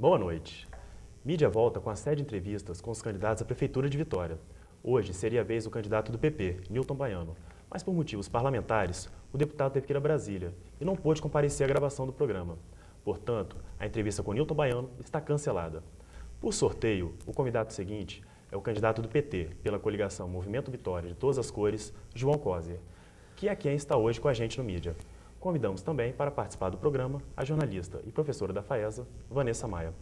Boa noite. Mídia volta com a série de entrevistas com os candidatos à Prefeitura de Vitória. Hoje seria a vez do candidato do PP, Nilton Baiano, mas por motivos parlamentares, o deputado teve que ir a Brasília e não pôde comparecer à gravação do programa. Portanto, a entrevista com Nilton Baiano está cancelada. Por sorteio, o convidado seguinte é o candidato do PT, pela coligação Movimento Vitória de Todas as Cores, João Coser, que é quem está hoje com a gente no Mídia. Convidamos também para participar do programa a jornalista e professora da FAESA, Vanessa Maia.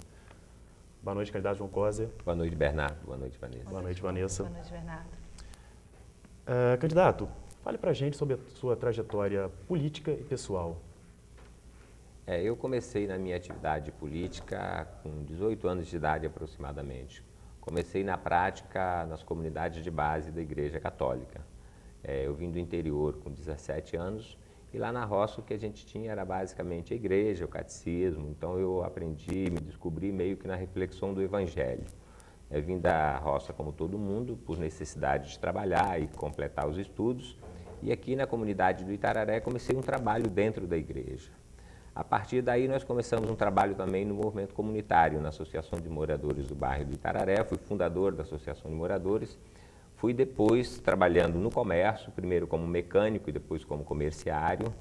Boa noite, candidato João Coser. Boa noite, Bernardo. Boa noite, Vanessa. Boa noite, Vanessa. Boa noite, Bernardo. Candidato, fale para a gente sobre a sua trajetória política e pessoal. Eu comecei na minha atividade política com 18 anos de idade aproximadamente. Comecei na prática nas comunidades de base da Igreja Católica. Eu vim do interior com 17 anos e lá na roça o que a gente tinha era basicamente a igreja, o catecismo. Então eu aprendi, me descobri meio que na reflexão do Evangelho. Eu vim da roça como todo mundo, por necessidade de trabalhar e completar os estudos. E aqui na comunidade do Itararé comecei um trabalho dentro da igreja. A partir daí nós começamos um trabalho também no movimento comunitário, na Associação de Moradores do Bairro do Itararé. Fui fundador da Associação de Moradores. Fui depois trabalhando no comércio, primeiro como mecânico e depois como comerciário,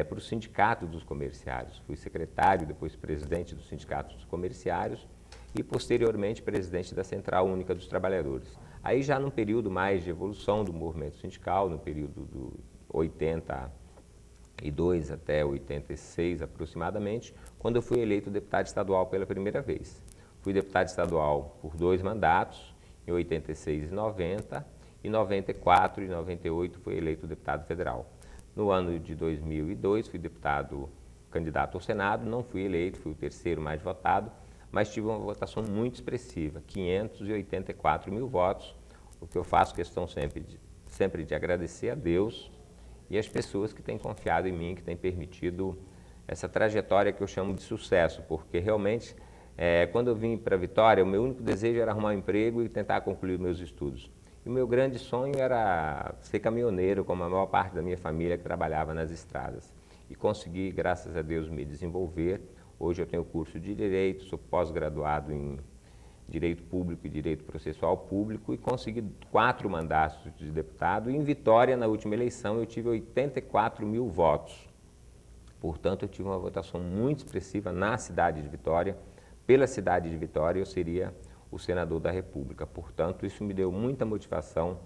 para o Sindicato dos Comerciários. Fui secretário, depois presidente do Sindicato dos Comerciários e posteriormente presidente da Central Única dos Trabalhadores. Aí já num período mais de evolução do movimento sindical, no período do 82 até 86 aproximadamente, quando eu fui eleito deputado estadual pela primeira vez. Fui deputado estadual por 2 mandatos, em 86 e 90, em 94 e 98 fui eleito deputado federal. No ano de 2002 fui candidato ao Senado, não fui eleito, fui o terceiro mais votado, mas tive uma votação muito expressiva, 584 mil votos, o que eu faço questão sempre de agradecer a Deus e as pessoas que têm confiado em mim, que têm permitido essa trajetória que eu chamo de sucesso, porque realmente quando eu vim para Vitória, o meu único desejo era arrumar um emprego e tentar concluir meus estudos. E o meu grande sonho era ser caminhoneiro, como a maior parte da minha família que trabalhava nas estradas. E consegui, graças a Deus, me desenvolver. Hoje eu tenho curso de Direito, sou pós-graduado em Direito Público e Direito Processual Público e consegui 4 mandatos de deputado. E em Vitória, na última eleição, eu tive 84 mil votos. Portanto, eu tive uma votação muito expressiva na cidade de Vitória. Pela cidade de Vitória, eu seria o senador da República. Portanto, isso me deu muita motivação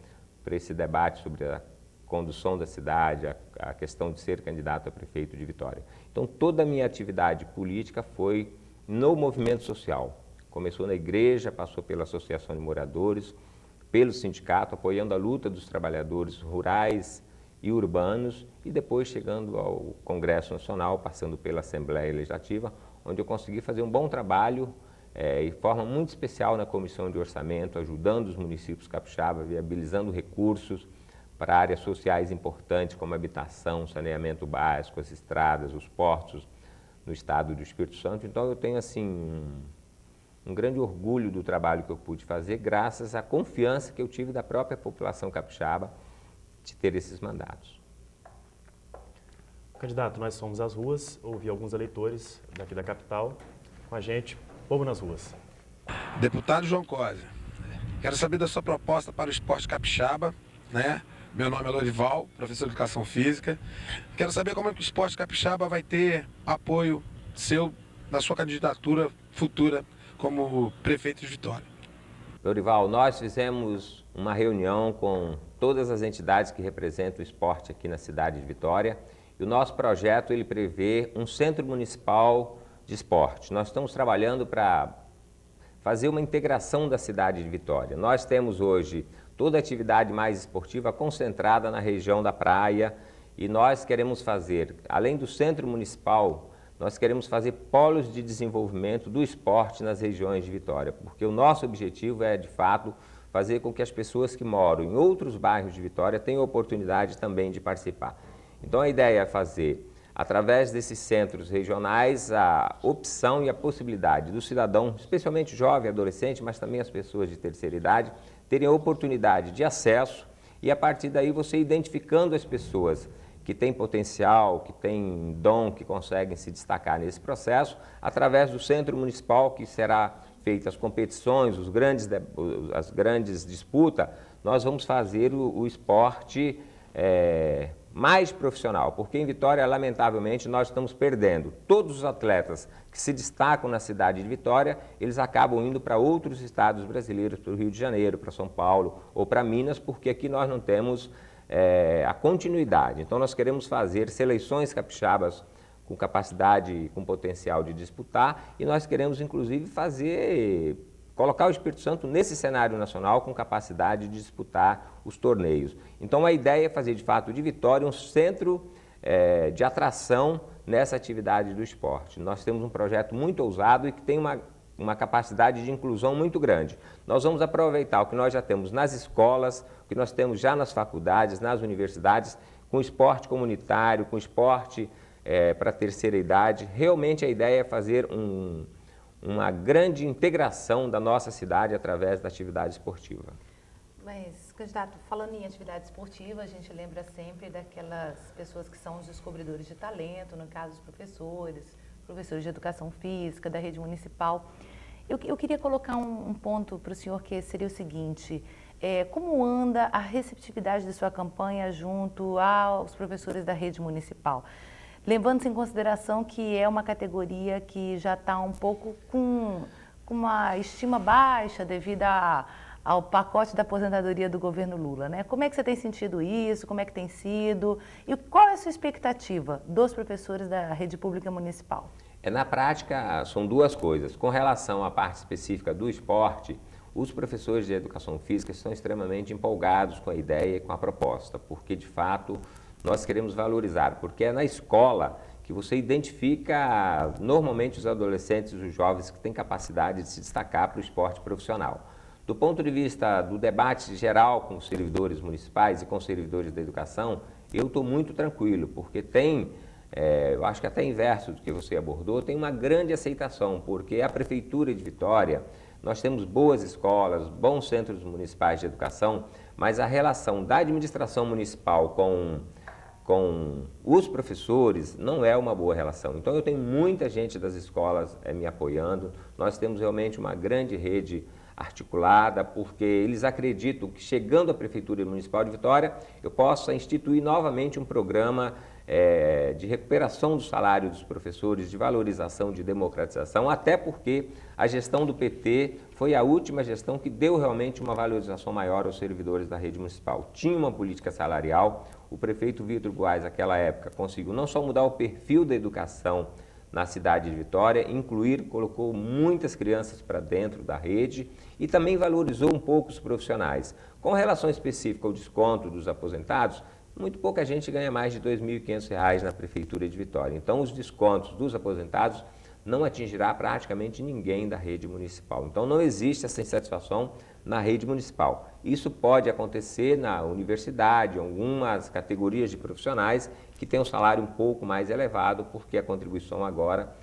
para esse debate sobre a condução da cidade, a questão de ser candidato a prefeito de Vitória. Então, toda a minha atividade política foi no movimento social. Começou na igreja, passou pela Associação de Moradores, pelo sindicato, apoiando a luta dos trabalhadores rurais e urbanos, e depois chegando ao Congresso Nacional, passando pela Assembleia Legislativa, onde eu consegui fazer um bom trabalho de forma muito especial na Comissão de Orçamento, ajudando os municípios capixabas, viabilizando recursos para áreas sociais importantes como habitação, saneamento básico, as estradas, os portos no estado do Espírito Santo. Então eu tenho assim um grande orgulho do trabalho que eu pude fazer, graças à confiança que eu tive da própria população capixaba de ter esses mandatos. Candidato, nós fomos às ruas, ouvi alguns eleitores daqui da capital com a gente, Povo nas Ruas. Deputado João Coser, quero saber da sua proposta para o esporte capixaba, né? Meu nome é Lorival, professor de Educação Física. Quero saber como é que o esporte capixaba vai ter apoio seu na sua candidatura futura como prefeito de Vitória. Lorival, nós fizemos uma reunião com todas as entidades que representam o esporte aqui na cidade de Vitória. E o nosso projeto ele prevê um centro municipal de esporte. Nós estamos trabalhando para fazer uma integração da cidade de Vitória. Nós temos hoje toda a atividade mais esportiva concentrada na região da praia e nós queremos fazer, além do centro municipal, nós queremos fazer polos de desenvolvimento do esporte nas regiões de Vitória, porque o nosso objetivo é, de fato, fazer com que as pessoas que moram em outros bairros de Vitória tenham oportunidade também de participar. Então a ideia é fazer, através desses centros regionais, a opção e a possibilidade do cidadão, especialmente jovem, adolescente, mas também as pessoas de terceira idade, terem a oportunidade de acesso e a partir daí você identificando as pessoas que têm potencial, que têm dom, que conseguem se destacar nesse processo, através do Centro Municipal, que será feitas as competições, as grandes disputas, nós vamos fazer o esporte mais profissional, porque em Vitória, lamentavelmente, nós estamos perdendo. Todos os atletas que se destacam na cidade de Vitória, eles acabam indo para outros estados brasileiros, para o Rio de Janeiro, para São Paulo ou para Minas, porque aqui nós não temos a continuidade. Então nós queremos fazer seleções capixabas com capacidade, com potencial de disputar, e nós queremos inclusive colocar o Espírito Santo nesse cenário nacional com capacidade de disputar os torneios. Então a ideia é fazer de fato de Vitória um centro de atração nessa atividade do esporte. Nós temos um projeto muito ousado e que tem uma capacidade de inclusão muito grande. Nós vamos aproveitar o que nós já temos nas escolas, o que nós temos já nas faculdades, nas universidades, com esporte comunitário, com esporte para a terceira idade. Realmente a ideia é fazer uma grande integração da nossa cidade através da atividade esportiva. Mas, candidato, falando em atividade esportiva, a gente lembra sempre daquelas pessoas que são os descobridores de talento, no caso dos professores de educação física, da rede municipal. Eu queria colocar um ponto para o senhor, que seria o seguinte: como anda a receptividade de sua campanha junto aos professores da rede municipal? Levando-se em consideração que é uma categoria que já está um pouco com uma estima baixa devido ao pacote da aposentadoria do governo Lula, né? Como é que você tem sentido isso? Como é que tem sido? E qual é a sua expectativa dos professores da rede pública municipal? Na prática, são duas coisas. Com relação à parte específica do esporte, os professores de educação física estão extremamente empolgados com a ideia e com a proposta, porque de fato nós queremos valorizar, porque é na escola que você identifica normalmente os adolescentes e os jovens que têm capacidade de se destacar para o esporte profissional. Do ponto de vista do debate geral com os servidores municipais e com os servidores da educação, eu estou muito tranquilo, porque eu acho que até inverso do que você abordou, tem uma grande aceitação, porque a Prefeitura de Vitória, nós temos boas escolas, bons centros municipais de educação, mas a relação da administração municipal com os professores não é uma boa relação. Então eu tenho muita gente das escolas me apoiando, nós temos realmente uma grande rede articulada, porque eles acreditam que chegando à Prefeitura Municipal de Vitória, eu possa instituir novamente um programa de recuperação do salário dos professores, de valorização, de democratização, até porque a gestão do PT foi a última gestão que deu realmente uma valorização maior aos servidores da rede municipal. Tinha uma política salarial, o prefeito Vitor Buarque, naquela época, conseguiu não só mudar o perfil da educação na cidade de Vitória, colocou muitas crianças para dentro da rede e também valorizou um pouco os profissionais. Com relação específica ao desconto dos aposentados, muito pouca gente ganha mais de R$ 2.500 na Prefeitura de Vitória. Então, os descontos dos aposentados não atingirá praticamente ninguém da rede municipal. Então, não existe essa insatisfação na rede municipal. Isso pode acontecer na universidade, em algumas categorias de profissionais que têm um salário um pouco mais elevado, porque a contribuição agora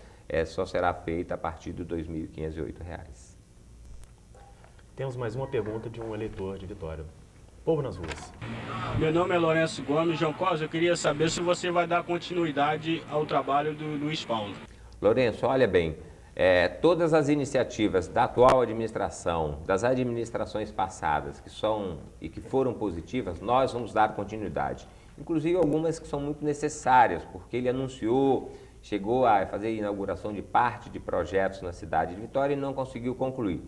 só será feita a partir de R$ 2.508. Temos mais uma pergunta de um eleitor de Vitória. Povo nas ruas. Meu nome é Lourenço Gomes. João Cosme, eu queria saber se você vai dar continuidade ao trabalho do Luiz Paulo. Lourenço, olha bem, todas as iniciativas da atual administração, das administrações passadas que foram positivas, nós vamos dar continuidade. Inclusive algumas que são muito necessárias, porque ele chegou a fazer a inauguração de parte de projetos na cidade de Vitória e não conseguiu concluir.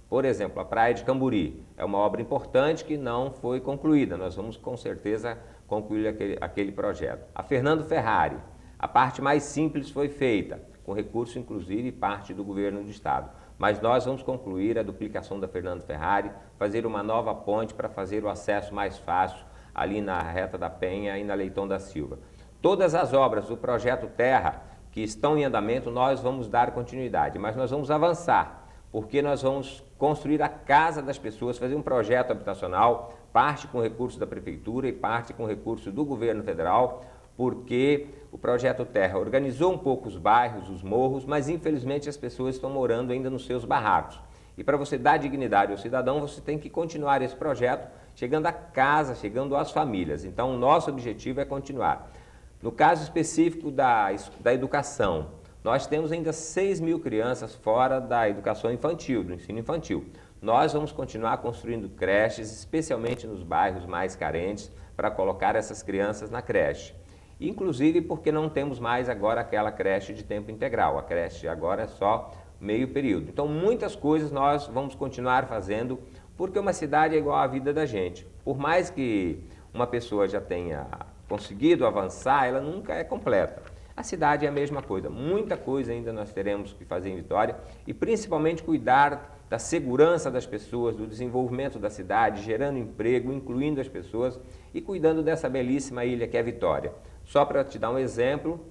Por exemplo, a Praia de Camburi é uma obra importante que não foi concluída. Nós vamos com certeza concluir aquele projeto. A Fernando Ferrari, a parte mais simples foi feita, com recurso inclusive parte do governo do estado. Mas nós vamos concluir a duplicação da Fernando Ferrari, fazer uma nova ponte para fazer o acesso mais fácil ali na Reta da Penha e na Leitão da Silva. Todas as obras do projeto Terra que estão em andamento, nós vamos dar continuidade, mas nós vamos avançar, porque nós vamos construir a casa das pessoas, fazer um projeto habitacional, parte com recurso da Prefeitura e parte com recurso do governo federal, porque o projeto Terra organizou um pouco os bairros, os morros, mas infelizmente as pessoas estão morando ainda nos seus barracos. E para você dar dignidade ao cidadão, você tem que continuar esse projeto, chegando à casa, chegando às famílias. Então, o nosso objetivo é continuar. No caso específico da educação, nós temos ainda 6 mil crianças fora da educação infantil, do ensino infantil. Nós vamos continuar construindo creches, especialmente nos bairros mais carentes, para colocar essas crianças na creche. Inclusive porque não temos mais agora aquela creche de tempo integral, a creche agora é só meio período. Então muitas coisas nós vamos continuar fazendo, porque uma cidade é igual à vida da gente. Por mais que uma pessoa já tenha conseguido avançar, ela nunca é completa. A cidade é a mesma coisa, muita coisa ainda nós teremos que fazer em Vitória e principalmente cuidar da segurança das pessoas, do desenvolvimento da cidade, gerando emprego, incluindo as pessoas e cuidando dessa belíssima ilha que é Vitória. Só para te dar um exemplo,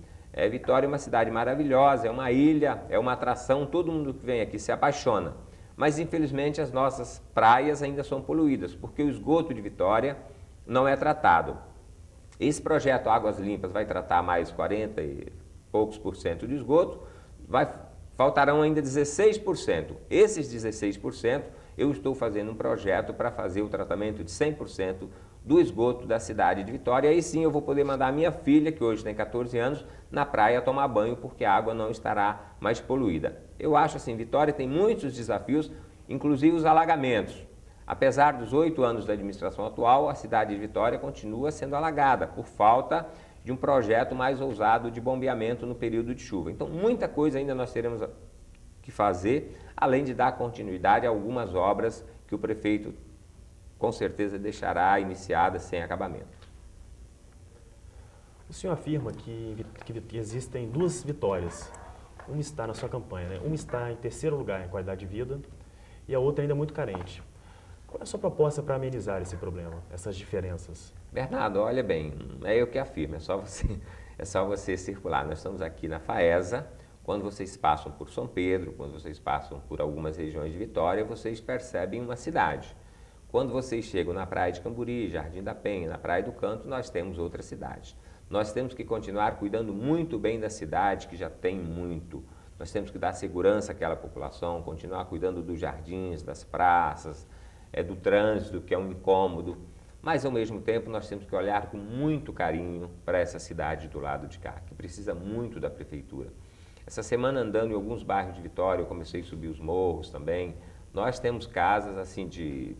Vitória é uma cidade maravilhosa, é uma ilha, é uma atração, todo mundo que vem aqui se apaixona. Mas infelizmente as nossas praias ainda são poluídas, porque o esgoto de Vitória não é tratado. Esse projeto Águas Limpas vai tratar mais 40 e poucos por cento de esgoto, faltarão ainda 16%. Esses 16% eu estou fazendo um projeto para fazer o tratamento de 100% do esgoto da cidade de Vitória. Aí sim eu vou poder mandar a minha filha, que hoje tem 14 anos, na praia tomar banho, porque a água não estará mais poluída. Eu acho assim, Vitória tem muitos desafios, inclusive os alagamentos. Apesar dos 8 anos da administração atual, a cidade de Vitória continua sendo alagada por falta de um projeto mais ousado de bombeamento no período de chuva. Então, muita coisa ainda nós teremos que fazer, além de dar continuidade a algumas obras que o prefeito com certeza deixará iniciadas sem acabamento. O senhor afirma que existem 2 vitórias. Uma está na sua campanha, né? Uma está em 3º lugar em qualidade de vida e a outra ainda muito carente. Qual é a sua proposta para amenizar esse problema, essas diferenças? Bernardo, olha bem, é eu que afirmo, é só você circular. Nós estamos aqui na Faesa, quando vocês passam por São Pedro, quando vocês passam por algumas regiões de Vitória, vocês percebem uma cidade. Quando vocês chegam na Praia de Camburi, Jardim da Penha, na Praia do Canto, nós temos outra cidade. Nós temos que continuar cuidando muito bem da cidade, que já tem muito. Nós temos que dar segurança àquela população, continuar cuidando dos jardins, das praças, do trânsito, que é um incômodo. Mas, ao mesmo tempo, nós temos que olhar com muito carinho para essa cidade do lado de cá, que precisa muito da prefeitura. Essa semana, andando em alguns bairros de Vitória, eu comecei a subir os morros também. Nós temos casas assim de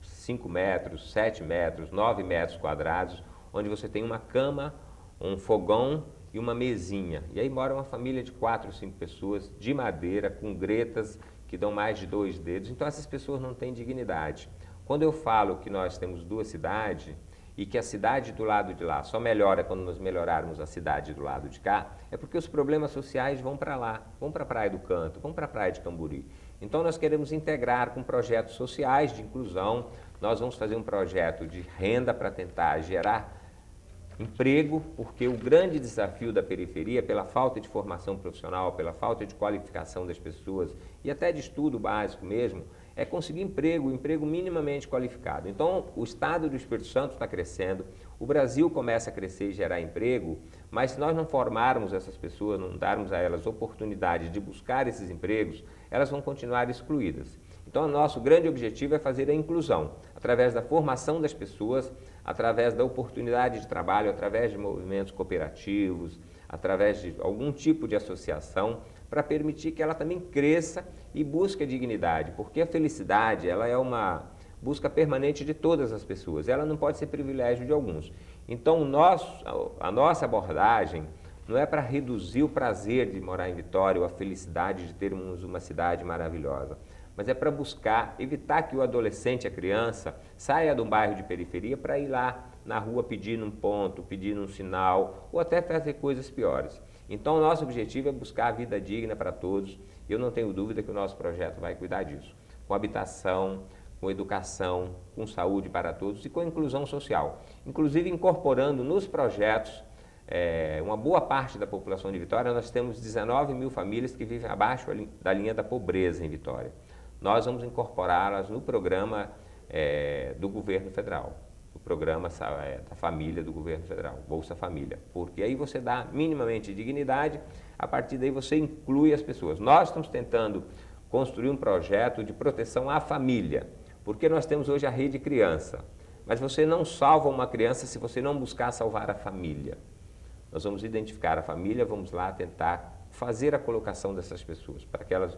5 metros, 7 metros, 9 metros quadrados, onde você tem uma cama, um fogão e uma mesinha. E aí mora uma família de 4 ou 5 pessoas, de madeira, com gretas que dão mais de 2 dedos. Então essas pessoas não têm dignidade. Quando eu falo que nós temos 2 cidades e que a cidade do lado de lá só melhora quando nós melhorarmos a cidade do lado de cá, é porque os problemas sociais vão para lá, vão para a Praia do Canto, vão para a Praia de Camburi. Então nós queremos integrar com projetos sociais de inclusão, nós vamos fazer um projeto de renda para tentar gerar emprego, porque o grande desafio da periferia, pela falta de formação profissional, pela falta de qualificação das pessoas e até de estudo básico mesmo, é conseguir emprego minimamente qualificado. Então, o estado do Espírito Santo está crescendo, o Brasil começa a crescer e gerar emprego, mas se nós não formarmos essas pessoas, não darmos a elas oportunidade de buscar esses empregos, elas vão continuar excluídas. Então, o nosso grande objetivo é fazer a inclusão, através da formação das pessoas, através da oportunidade de trabalho, através de movimentos cooperativos, através de algum tipo de associação, para permitir que ela também cresça e busque a dignidade, porque a felicidade ela é uma busca permanente de todas as pessoas, ela não pode ser privilégio de alguns. Então, a nossa abordagem não é para reduzir o prazer de morar em Vitória ou a felicidade de termos uma cidade maravilhosa, mas é para buscar, evitar que o adolescente, a criança, saia de um bairro de periferia para ir lá na rua pedindo um ponto, pedindo um sinal, ou até fazer coisas piores. Então, o nosso objetivo é buscar a vida digna para todos, e eu não tenho dúvida que o nosso projeto vai cuidar disso, com habitação, com educação, com saúde para todos e com inclusão social, inclusive incorporando nos projetos uma boa parte da população de Vitória. Nós temos 19 mil famílias que vivem abaixo da linha da pobreza em Vitória. Nós vamos incorporá-las no programa do governo federal, o programa da família do governo federal, Bolsa Família, porque aí você dá minimamente dignidade, a partir daí você inclui as pessoas. Nós estamos tentando construir um projeto de proteção à família, porque nós temos hoje a Rede Criança, mas você não salva uma criança se você não buscar salvar a família. Nós vamos identificar a família, vamos lá tentar fazer a colocação dessas pessoas, para que elas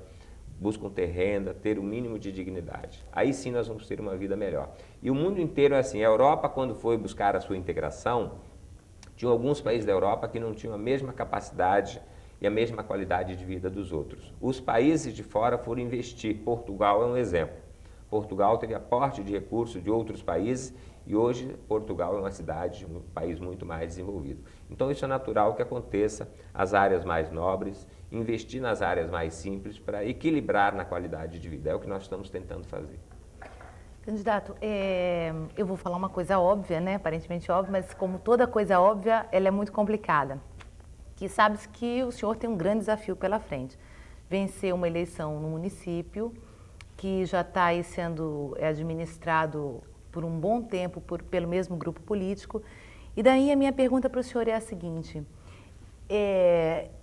buscam ter renda, ter o mínimo de dignidade. Aí sim nós vamos ter uma vida melhor. E o mundo inteiro é assim. A Europa, quando foi buscar a sua integração, tinha alguns países da Europa que não tinham a mesma capacidade e a mesma qualidade de vida dos outros. Os países de fora foram investir. Portugal é um exemplo. Portugal teve aporte de recursos de outros países e hoje Portugal é uma cidade, um país muito mais desenvolvido. Então isso é natural que aconteça as áreas mais nobres, investir nas áreas mais simples para equilibrar na qualidade de vida. É o que nós estamos tentando fazer. Candidato, eu vou falar uma coisa óbvia, né? Aparentemente óbvia, mas como toda coisa óbvia, ela é muito complicada. Que sabe que o senhor tem um grande desafio pela frente. Vencer uma eleição no município, que já está aí sendo administrado por um bom tempo pelo mesmo grupo político. E daí a minha pergunta para o senhor é a seguinte: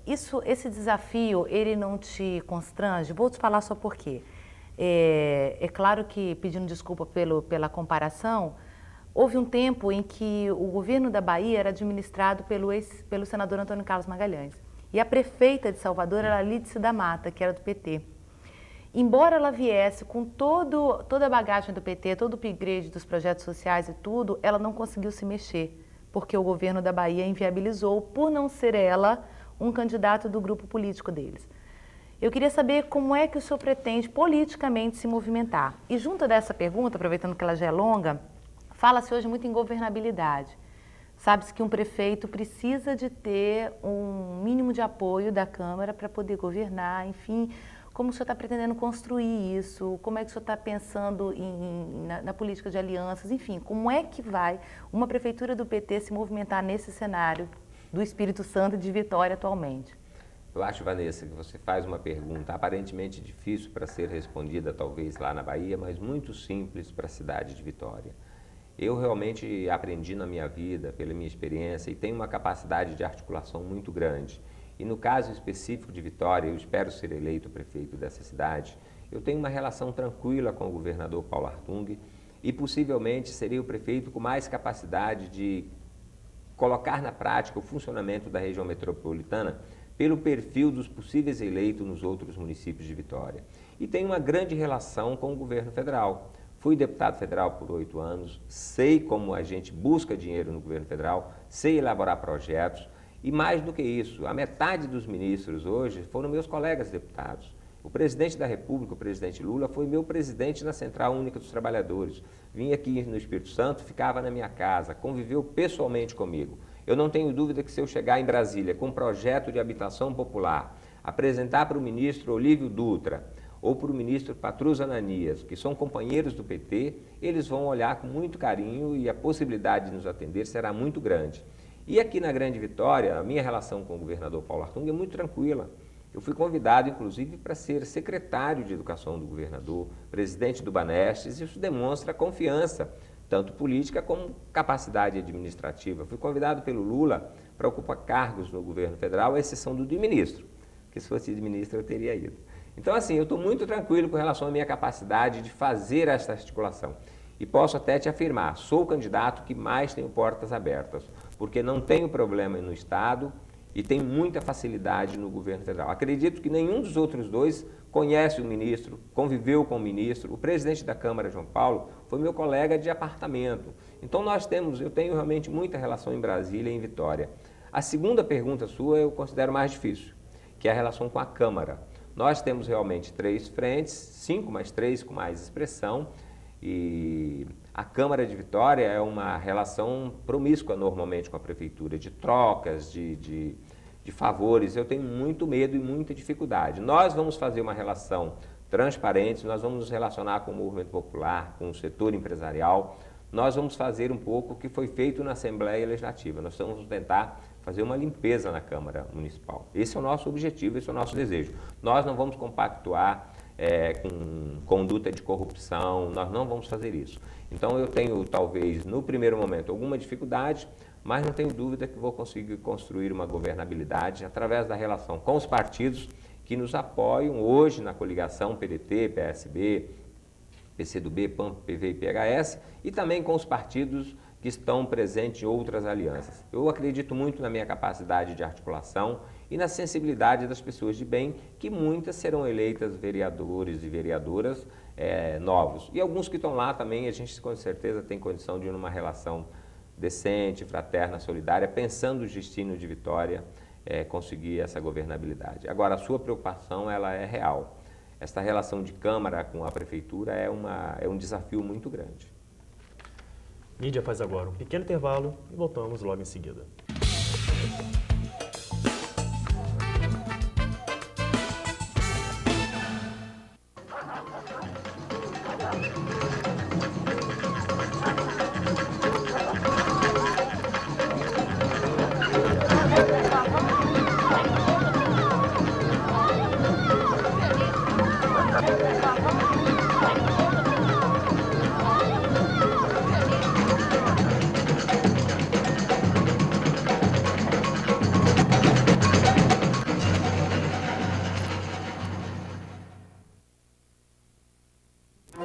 esse desafio, ele não te constrange? Vou te falar só por quê. É claro que, pedindo desculpa pela comparação, houve um tempo em que o governo da Bahia era administrado pelo senador Antônio Carlos Magalhães. E a prefeita de Salvador era Lídice da Mata, que era do PT. Embora ela viesse com toda a bagagem do PT, todo o upgrade dos projetos sociais e tudo, ela não conseguiu se mexer, porque o governo da Bahia inviabilizou, por não ser ela um candidato do grupo político deles. Eu queria saber como é que o senhor pretende politicamente se movimentar. E junto dessa pergunta, aproveitando que ela já é longa, fala-se hoje muito em governabilidade. Sabe-se que um prefeito precisa de ter um mínimo de apoio da Câmara para poder governar, enfim. Como o senhor está pretendendo construir isso? Como é que o senhor está pensando na política de alianças? Enfim, como é que vai uma prefeitura do PT se movimentar nesse cenário do Espírito Santo e de Vitória atualmente? Eu acho, Vanessa, que você faz uma pergunta aparentemente difícil para ser respondida, talvez lá na Bahia, mas muito simples para a cidade de Vitória. Eu realmente aprendi na minha vida, pela minha experiência, e tenho uma capacidade de articulação muito grande. E no caso específico de Vitória, eu espero ser eleito prefeito dessa cidade, eu tenho uma relação tranquila com o governador Paulo Artung e possivelmente serei o prefeito com mais capacidade de colocar na prática o funcionamento da região metropolitana pelo perfil dos possíveis eleitos nos outros municípios de Vitória. E tenho uma grande relação com o governo federal. Fui deputado federal por 8 anos, sei como a gente busca dinheiro no governo federal, sei elaborar projetos e mais do que isso, a metade dos ministros hoje foram meus colegas deputados. O presidente da República, o presidente Lula, foi meu presidente na Central Única dos Trabalhadores. Vinha aqui no Espírito Santo, ficava na minha casa, conviveu pessoalmente comigo. Eu não tenho dúvida que se eu chegar em Brasília com um projeto de habitação popular, apresentar para o ministro Olívio Dutra ou para o ministro Patrus Ananias, que são companheiros do PT, eles vão olhar com muito carinho e a possibilidade de nos atender será muito grande. E aqui na Grande Vitória, a minha relação com o governador Paulo Artung é muito tranquila. Eu fui convidado, inclusive, para ser secretário de Educação do governador, presidente do Banestes, e isso demonstra confiança, tanto política como capacidade administrativa. Fui convidado pelo Lula para ocupar cargos no governo federal, à exceção do de ministro, que se fosse de ministro eu teria ido. Então, assim, eu estou muito tranquilo com relação à minha capacidade de fazer essa articulação. E posso até te afirmar, sou o candidato que mais tenho portas abertas, porque não tenho problema no Estado e tenho muita facilidade no governo federal. Acredito que nenhum dos outros dois conhece o ministro, conviveu com o ministro. O presidente da Câmara, João Paulo, foi meu colega de apartamento. Então eu tenho realmente muita relação em Brasília e em Vitória. A segunda pergunta sua eu considero mais difícil, que é a relação com a Câmara. Nós temos realmente 3 frentes, 5 mais 3 com mais expressão, e a Câmara de Vitória é uma relação promíscua normalmente com a Prefeitura, de trocas, de favores. Eu tenho muito medo e muita dificuldade. Nós vamos fazer uma relação transparente, nós vamos nos relacionar com o movimento popular, com o setor empresarial, nós vamos fazer um pouco o que foi feito na Assembleia Legislativa. Nós vamos tentar fazer uma limpeza na Câmara Municipal. Esse é o nosso objetivo, esse é o nosso desejo. Nós não vamos compactuar com conduta de corrupção, nós não vamos fazer isso. Então eu tenho, talvez, no primeiro momento, alguma dificuldade, mas não tenho dúvida que vou conseguir construir uma governabilidade através da relação com os partidos que nos apoiam hoje na coligação PDT, PSB, PCdoB, PAN, PV e PHS, e também com os partidos que estão presentes em outras alianças. Eu acredito muito na minha capacidade de articulação e na sensibilidade das pessoas de bem, que muitas serão eleitas vereadores e vereadoras novos. E alguns que estão lá também, a gente com certeza tem condição de, numa relação decente, fraterna, solidária, pensando o destino de Vitória, conseguir essa governabilidade. Agora, a sua preocupação, ela é real. Esta relação de Câmara com a Prefeitura é um desafio muito grande. Mídia faz agora um pequeno intervalo e voltamos logo em seguida.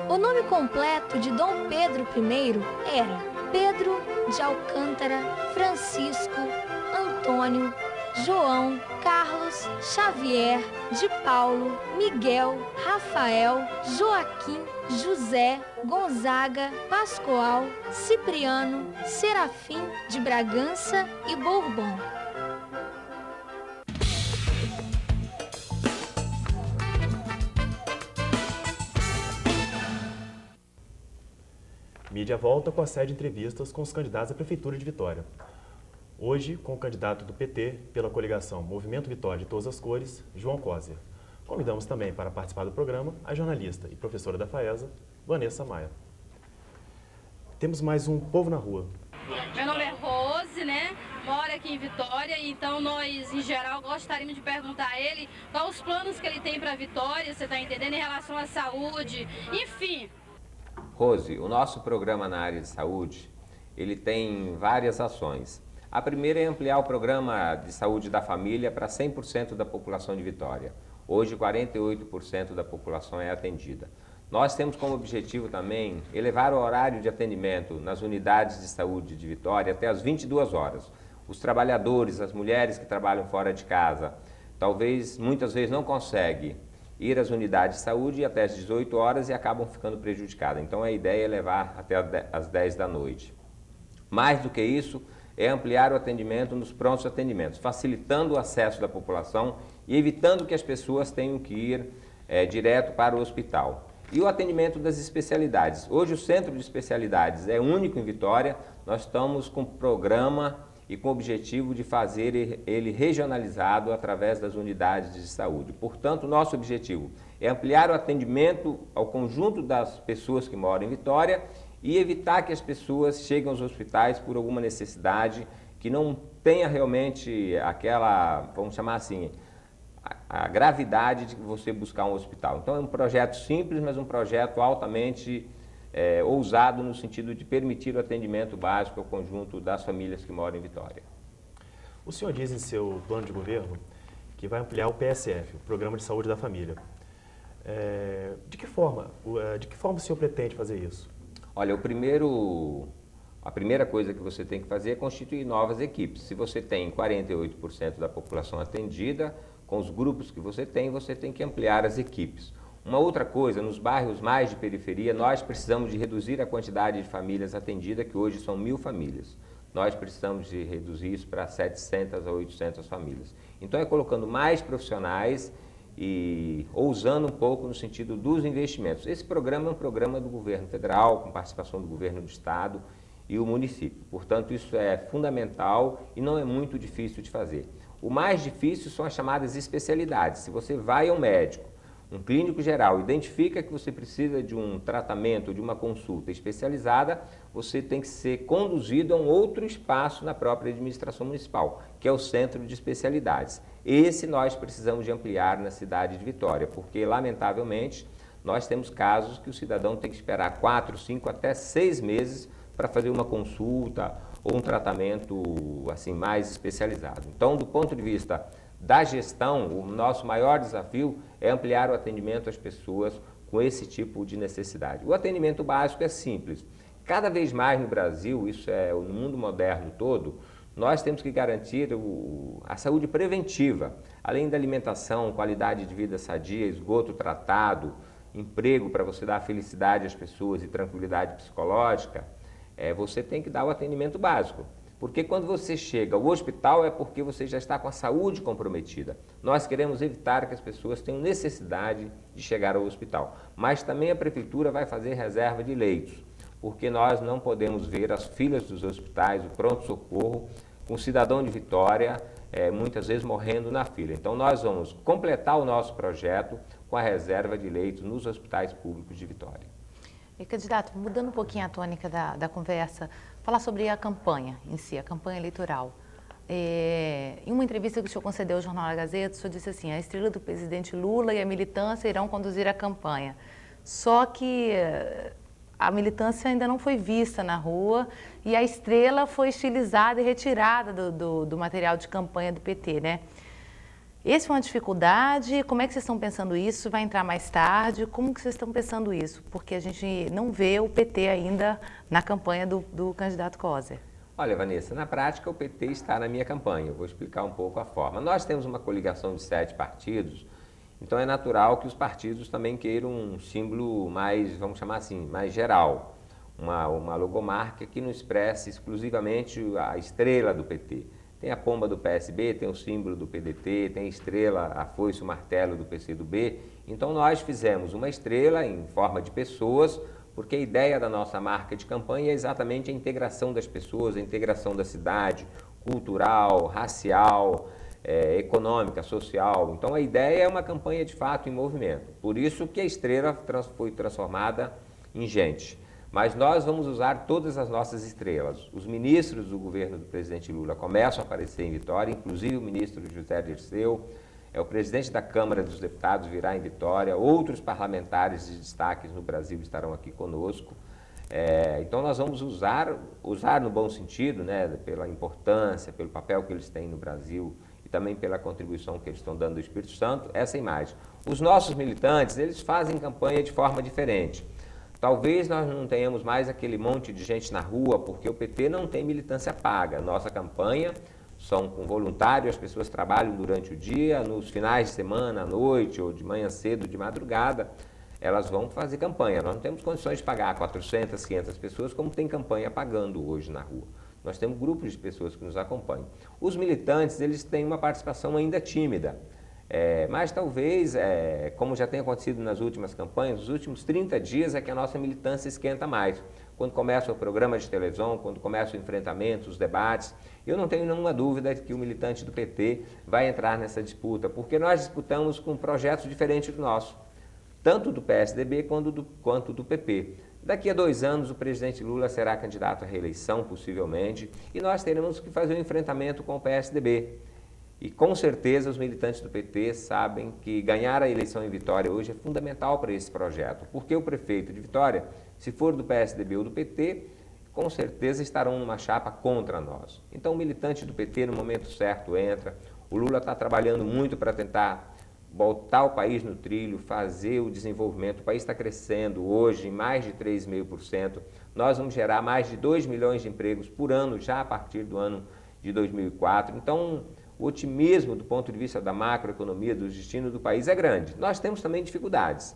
O nome completo de Dom Pedro I era Pedro de Alcântara, Francisco, Antônio, João, Carlos, Xavier, de Paulo, Miguel, Rafael, Joaquim, José, Gonzaga, Pascoal, Cipriano, Serafim de Bragança e Bourbon. Mídia volta com a série de entrevistas com os candidatos à Prefeitura de Vitória. Hoje, com o candidato do PT pela coligação Movimento Vitória de Todas as Cores, João Coser. Convidamos também para participar do programa a jornalista e professora da FAESA, Vanessa Maia. Temos mais um Povo na Rua. Meu nome é Rose, né? Moro aqui em Vitória, então nós, em geral, gostaríamos de perguntar a ele quais os planos que ele tem para Vitória, você está entendendo, em relação à saúde, enfim. Rose, o nosso programa na área de saúde, ele tem várias ações. A primeira é ampliar o programa de saúde da família para 100% da população de Vitória. Hoje, 48% da população é atendida. Nós temos como objetivo também elevar o horário de atendimento nas unidades de saúde de Vitória até as 22 horas. Os trabalhadores, as mulheres que trabalham fora de casa, muitas vezes não conseguem ir às unidades de saúde até as 18 horas e acabam ficando prejudicadas. Então a ideia é levar até as 10 da noite. Mais do que isso, é ampliar o atendimento nos prontos atendimentos, facilitando o acesso da população e evitando que as pessoas tenham que ir direto para o hospital. E o atendimento das especialidades. Hoje o Centro de Especialidades é único em Vitória, nós estamos com programa e com o objetivo de fazer ele regionalizado através das unidades de saúde. Portanto, nosso objetivo é ampliar o atendimento ao conjunto das pessoas que moram em Vitória e evitar que as pessoas cheguem aos hospitais por alguma necessidade que não tenha realmente aquela, vamos chamar assim, a gravidade de você buscar um hospital. Então é um projeto simples, mas um projeto altamente ousado no sentido de permitir o atendimento básico ao conjunto das famílias que moram em Vitória. O senhor diz em seu plano de governo que vai ampliar o PSF, o Programa de Saúde da Família. De que forma o senhor pretende fazer isso? Olha, a primeira coisa que você tem que fazer é constituir novas equipes. Se você tem 48% da população atendida, com os grupos que você tem que ampliar as equipes. Uma outra coisa, nos bairros mais de periferia, nós precisamos de reduzir a quantidade de famílias atendidas, que hoje são 1.000 famílias. Nós precisamos de reduzir isso para 700 a 800 famílias. Então é colocando mais profissionais e ousando um pouco no sentido dos investimentos. Esse programa é um programa do governo federal, com participação do governo do estado e o município. Portanto, isso é fundamental e não é muito difícil de fazer. O mais difícil são as chamadas especialidades. Se você vai ao médico, um clínico geral, identifica que você precisa de um tratamento, de uma consulta especializada, você tem que ser conduzido a um outro espaço na própria administração municipal, que é o Centro de Especialidades. Esse nós precisamos de ampliar na cidade de Vitória, porque, lamentavelmente, nós temos casos que o cidadão tem que esperar 4, 5, até 6 meses para fazer uma consulta ou um tratamento assim, mais especializado. Então, do ponto de vista da gestão, o nosso maior desafio é ampliar o atendimento às pessoas com esse tipo de necessidade. O atendimento básico é simples, cada vez mais no Brasil, isso é no mundo moderno todo, nós temos que garantir a saúde preventiva, além da alimentação, qualidade de vida sadia, esgoto tratado, emprego para você dar felicidade às pessoas e tranquilidade psicológica, você tem que dar o atendimento básico. Porque quando você chega ao hospital é porque você já está com a saúde comprometida. Nós queremos evitar que as pessoas tenham necessidade de chegar ao hospital. Mas também a prefeitura vai fazer reserva de leitos, porque nós não podemos ver as filas dos hospitais, o pronto-socorro, com o cidadão de Vitória, muitas vezes morrendo na fila. Então nós vamos completar o nosso projeto com a reserva de leitos nos hospitais públicos de Vitória. E, candidato, mudando um pouquinho a tônica da conversa, falar sobre a campanha em si, a campanha eleitoral. Em uma entrevista que o senhor concedeu ao Jornal da Gazeta, o senhor disse assim, a estrela do presidente Lula e a militância irão conduzir a campanha. Só que a militância ainda não foi vista na rua e a estrela foi estilizada e retirada do material de campanha do PT, né? Essa foi uma dificuldade, como é que vocês estão pensando isso? Vai entrar mais tarde? Como que vocês estão pensando isso? Porque a gente não vê o PT ainda na campanha do candidato Coser. Olha, Vanessa, na prática o PT está na minha campanha, eu vou explicar um pouco a forma. Nós temos uma coligação de 7 partidos, então é natural que os partidos também queiram um símbolo mais, vamos chamar assim, mais geral. Uma logomarca que não expresse exclusivamente a estrela do PT. Tem a pomba do PSB, tem o símbolo do PDT, tem a estrela, a foice, o martelo do PCdoB. Então nós fizemos uma estrela em forma de pessoas, porque a ideia da nossa marca de campanha é exatamente a integração das pessoas, a integração da cidade, cultural, racial, econômica, social. Então a ideia é uma campanha de fato em movimento. Por isso que a estrela foi transformada em gente. Mas nós vamos usar todas as nossas estrelas. Os ministros do governo do presidente Lula começam a aparecer em Vitória, inclusive o ministro José Dirceu, o presidente da Câmara dos Deputados virá em Vitória, outros parlamentares de destaques no Brasil estarão aqui conosco. Então nós vamos usar no bom sentido, né, pela importância, pelo papel que eles têm no Brasil e também pela contribuição que eles estão dando ao Espírito Santo, essa imagem. Os nossos militantes, eles fazem campanha de forma diferente. Talvez nós não tenhamos mais aquele monte de gente na rua, porque o PT não tem militância paga. Nossa campanha são com voluntários, as pessoas trabalham durante o dia, nos finais de semana, à noite, ou de manhã cedo, de madrugada, elas vão fazer campanha. Nós não temos condições de pagar 400, 500 pessoas, como tem campanha pagando hoje na rua. Nós temos grupos de pessoas que nos acompanham. Os militantes, eles têm uma participação ainda tímida. Mas talvez, como já tem acontecido nas últimas campanhas, nos últimos 30 dias é que a nossa militância esquenta mais. Quando começa o programa de televisão, quando começa o enfrentamento, os debates, eu não tenho nenhuma dúvida de que o militante do PT vai entrar nessa disputa, porque nós disputamos com projetos diferentes do nosso, tanto do PSDB quanto do PP. Daqui a 2 anos o presidente Lula será candidato à reeleição, possivelmente, e nós teremos que fazer um enfrentamento com o PSDB. E com certeza os militantes do PT sabem que ganhar a eleição em Vitória hoje é fundamental para esse projeto, porque o prefeito de Vitória, se for do PSDB ou do PT, com certeza estarão numa chapa contra nós. Então o militante do PT no momento certo entra, o Lula está trabalhando muito para tentar botar o país no trilho, fazer o desenvolvimento, o país está crescendo hoje em mais de 3,5%, nós vamos gerar mais de 2 milhões de empregos por ano já a partir do ano de 2004, então o otimismo do ponto de vista da macroeconomia, do destino do país é grande. Nós temos também dificuldades,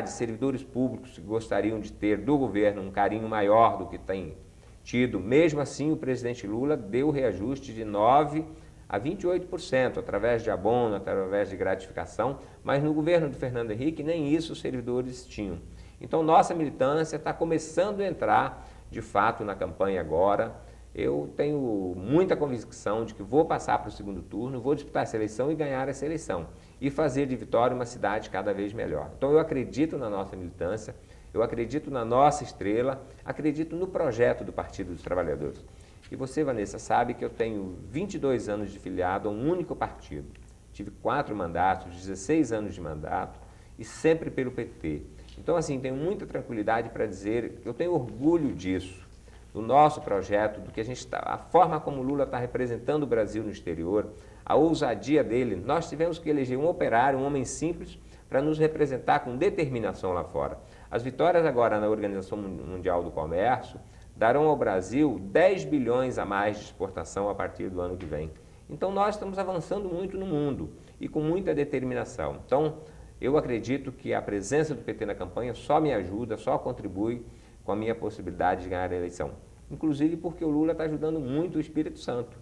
servidores públicos que gostariam de ter do governo um carinho maior do que tem tido. Mesmo assim, o presidente Lula deu reajuste de 9% a 28%, através de abono, através de gratificação, mas no governo do Fernando Henrique nem isso os servidores tinham. Então, nossa militância está começando a entrar, de fato, na campanha agora. Eu tenho muita convicção de que vou passar para o segundo turno, vou disputar essa eleição e ganhar essa eleição. E fazer de Vitória uma cidade cada vez melhor. Então eu acredito na nossa militância, eu acredito na nossa estrela, acredito no projeto do Partido dos Trabalhadores. E você, Vanessa, sabe que eu tenho 22 anos de filiado a um único partido. Tive 4 mandatos, 16 anos de mandato e sempre pelo PT. Então, assim, tenho muita tranquilidade para dizer que eu tenho orgulho disso. Do nosso projeto, do que a gente está, a forma como o Lula está representando o Brasil no exterior, a ousadia dele. Nós tivemos que eleger um operário, um homem simples, para nos representar com determinação lá fora. As vitórias agora na Organização Mundial do Comércio darão ao Brasil 10 bilhões a mais de exportação a partir do ano que vem. Então nós estamos avançando muito no mundo e com muita determinação. Então eu acredito que a presença do PT na campanha só me ajuda, só contribui com a minha possibilidade de ganhar a eleição. Inclusive porque o Lula está ajudando muito o Espírito Santo.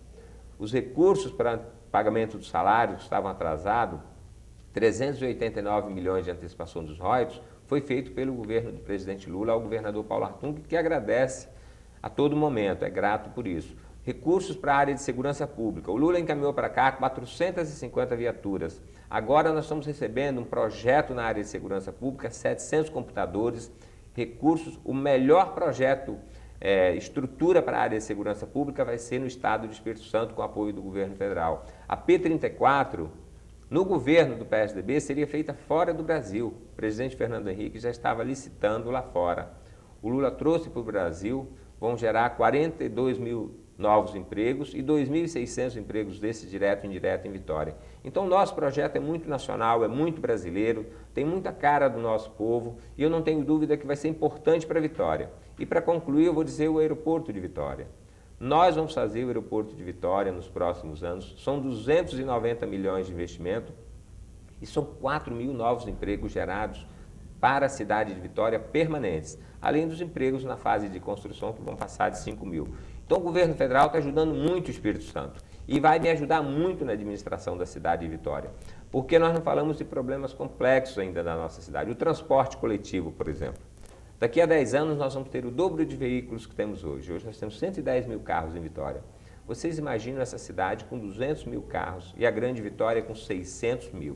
Os recursos para pagamento dos salários que estavam atrasados, 389 milhões de antecipação dos royalties, foi feito pelo governo do presidente Lula ao governador Paulo Artung, que agradece a todo momento, é grato por isso. Recursos para a área de segurança pública. O Lula encaminhou para cá 450 viaturas. Agora nós estamos recebendo um projeto na área de segurança pública, 700 computadores, recursos. O melhor projeto, estrutura para a área de segurança pública vai ser no estado do Espírito Santo, com apoio do governo federal. A P-34, no governo do PSDB, seria feita fora do Brasil. O presidente Fernando Henrique já estava licitando lá fora. O Lula trouxe para o Brasil, vão gerar 42 mil novos empregos e 2.600 empregos desses direto e indireto em Vitória. Então, nosso projeto é muito nacional, é muito brasileiro, tem muita cara do nosso povo e eu não tenho dúvida que vai ser importante para Vitória. E para concluir, eu vou dizer o aeroporto de Vitória. Nós vamos fazer o aeroporto de Vitória nos próximos anos, são 290 milhões de investimento e são 4 mil novos empregos gerados para a cidade de Vitória permanentes, além dos empregos na fase de construção que vão passar de 5 mil. Então o governo federal está ajudando muito o Espírito Santo e vai me ajudar muito na administração da cidade de Vitória, porque nós não falamos de problemas complexos ainda da nossa cidade. O transporte coletivo, por exemplo. Daqui a 10 anos nós vamos ter o dobro de veículos que temos hoje. Hoje nós temos 110 mil carros em Vitória. Vocês imaginam essa cidade com 200 mil carros e a Grande Vitória com 600 mil.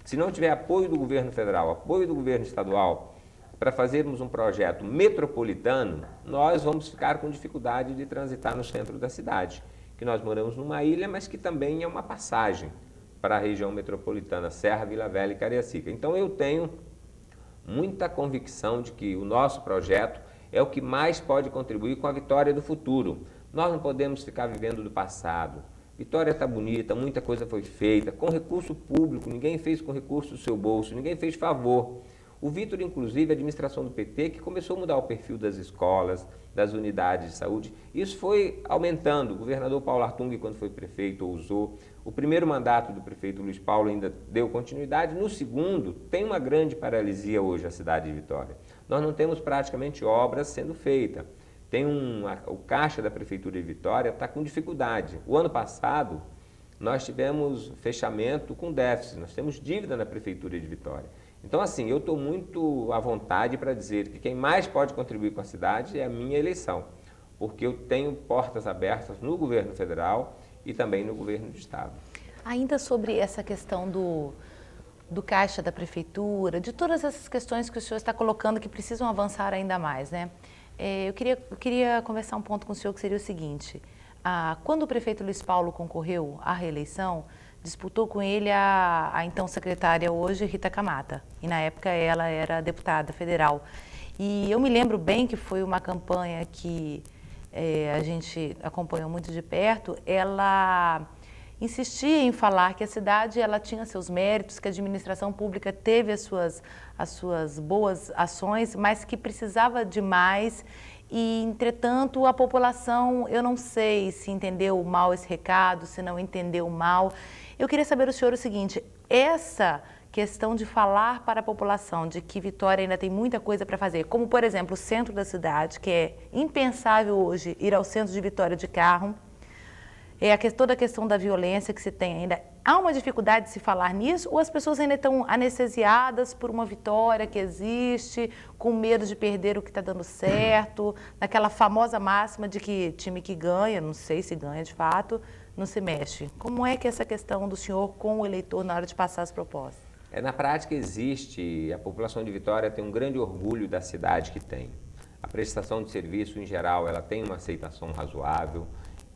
Se não tiver apoio do governo federal, apoio do governo estadual, para fazermos um projeto metropolitano, nós vamos ficar com dificuldade de transitar no centro da cidade, que nós moramos numa ilha, mas que também é uma passagem para a região metropolitana, Serra, Vila Velha e Cariacica. Então eu tenho muita convicção de que o nosso projeto é o que mais pode contribuir com a Vitória do futuro. Nós não podemos ficar vivendo do passado. Vitória está bonita, muita coisa foi feita, com recurso público, ninguém fez com recurso do seu bolso, ninguém fez favor. O Vitor, inclusive, a administração do PT, que começou a mudar o perfil das escolas, das unidades de saúde, isso foi aumentando. O governador Paulo Artung, quando foi prefeito, ousou. O primeiro mandato do prefeito Luiz Paulo ainda deu continuidade. No segundo, tem uma grande paralisia hoje a cidade de Vitória. Nós não temos praticamente obras sendo feitas. O caixa da Prefeitura de Vitória está com dificuldade. O ano passado, nós tivemos fechamento com déficit, nós temos dívida na Prefeitura de Vitória. Então, assim, eu estou muito à vontade para dizer que quem mais pode contribuir com a cidade é a minha eleição, porque eu tenho portas abertas no governo federal e também no governo do estado. Ainda sobre essa questão do caixa da Prefeitura, de todas essas questões que o senhor está colocando que precisam avançar ainda mais, né? Eu queria conversar um ponto com o senhor que seria o seguinte, quando o prefeito Luiz Paulo concorreu à reeleição, disputou com ele a então secretária hoje, Rita Camata, e na época ela era deputada federal. E eu me lembro bem que foi uma campanha que a gente acompanhou muito de perto, ela insistia em falar que a cidade ela tinha seus méritos, que a administração pública teve as suas boas ações, mas que precisava de mais e, entretanto, a população, eu não sei se entendeu mal esse recado, se não entendeu mal. Eu queria saber do senhor o seguinte, essa questão de falar para a população de que Vitória ainda tem muita coisa para fazer, como, por exemplo, o centro da cidade, que é impensável hoje ir ao centro de Vitória de carro, toda a questão da violência que se tem ainda. Há uma dificuldade de se falar nisso ou as pessoas ainda estão anestesiadas por uma vitória que existe, com medo de perder o que está dando certo, naquela famosa máxima de que time que ganha, não sei se ganha de fato, não se mexe. Como é que é essa questão do senhor com o eleitor na hora de passar as propostas? Na prática existe, a população de Vitória tem um grande orgulho da cidade que tem. A prestação de serviço, em geral, ela tem uma aceitação razoável,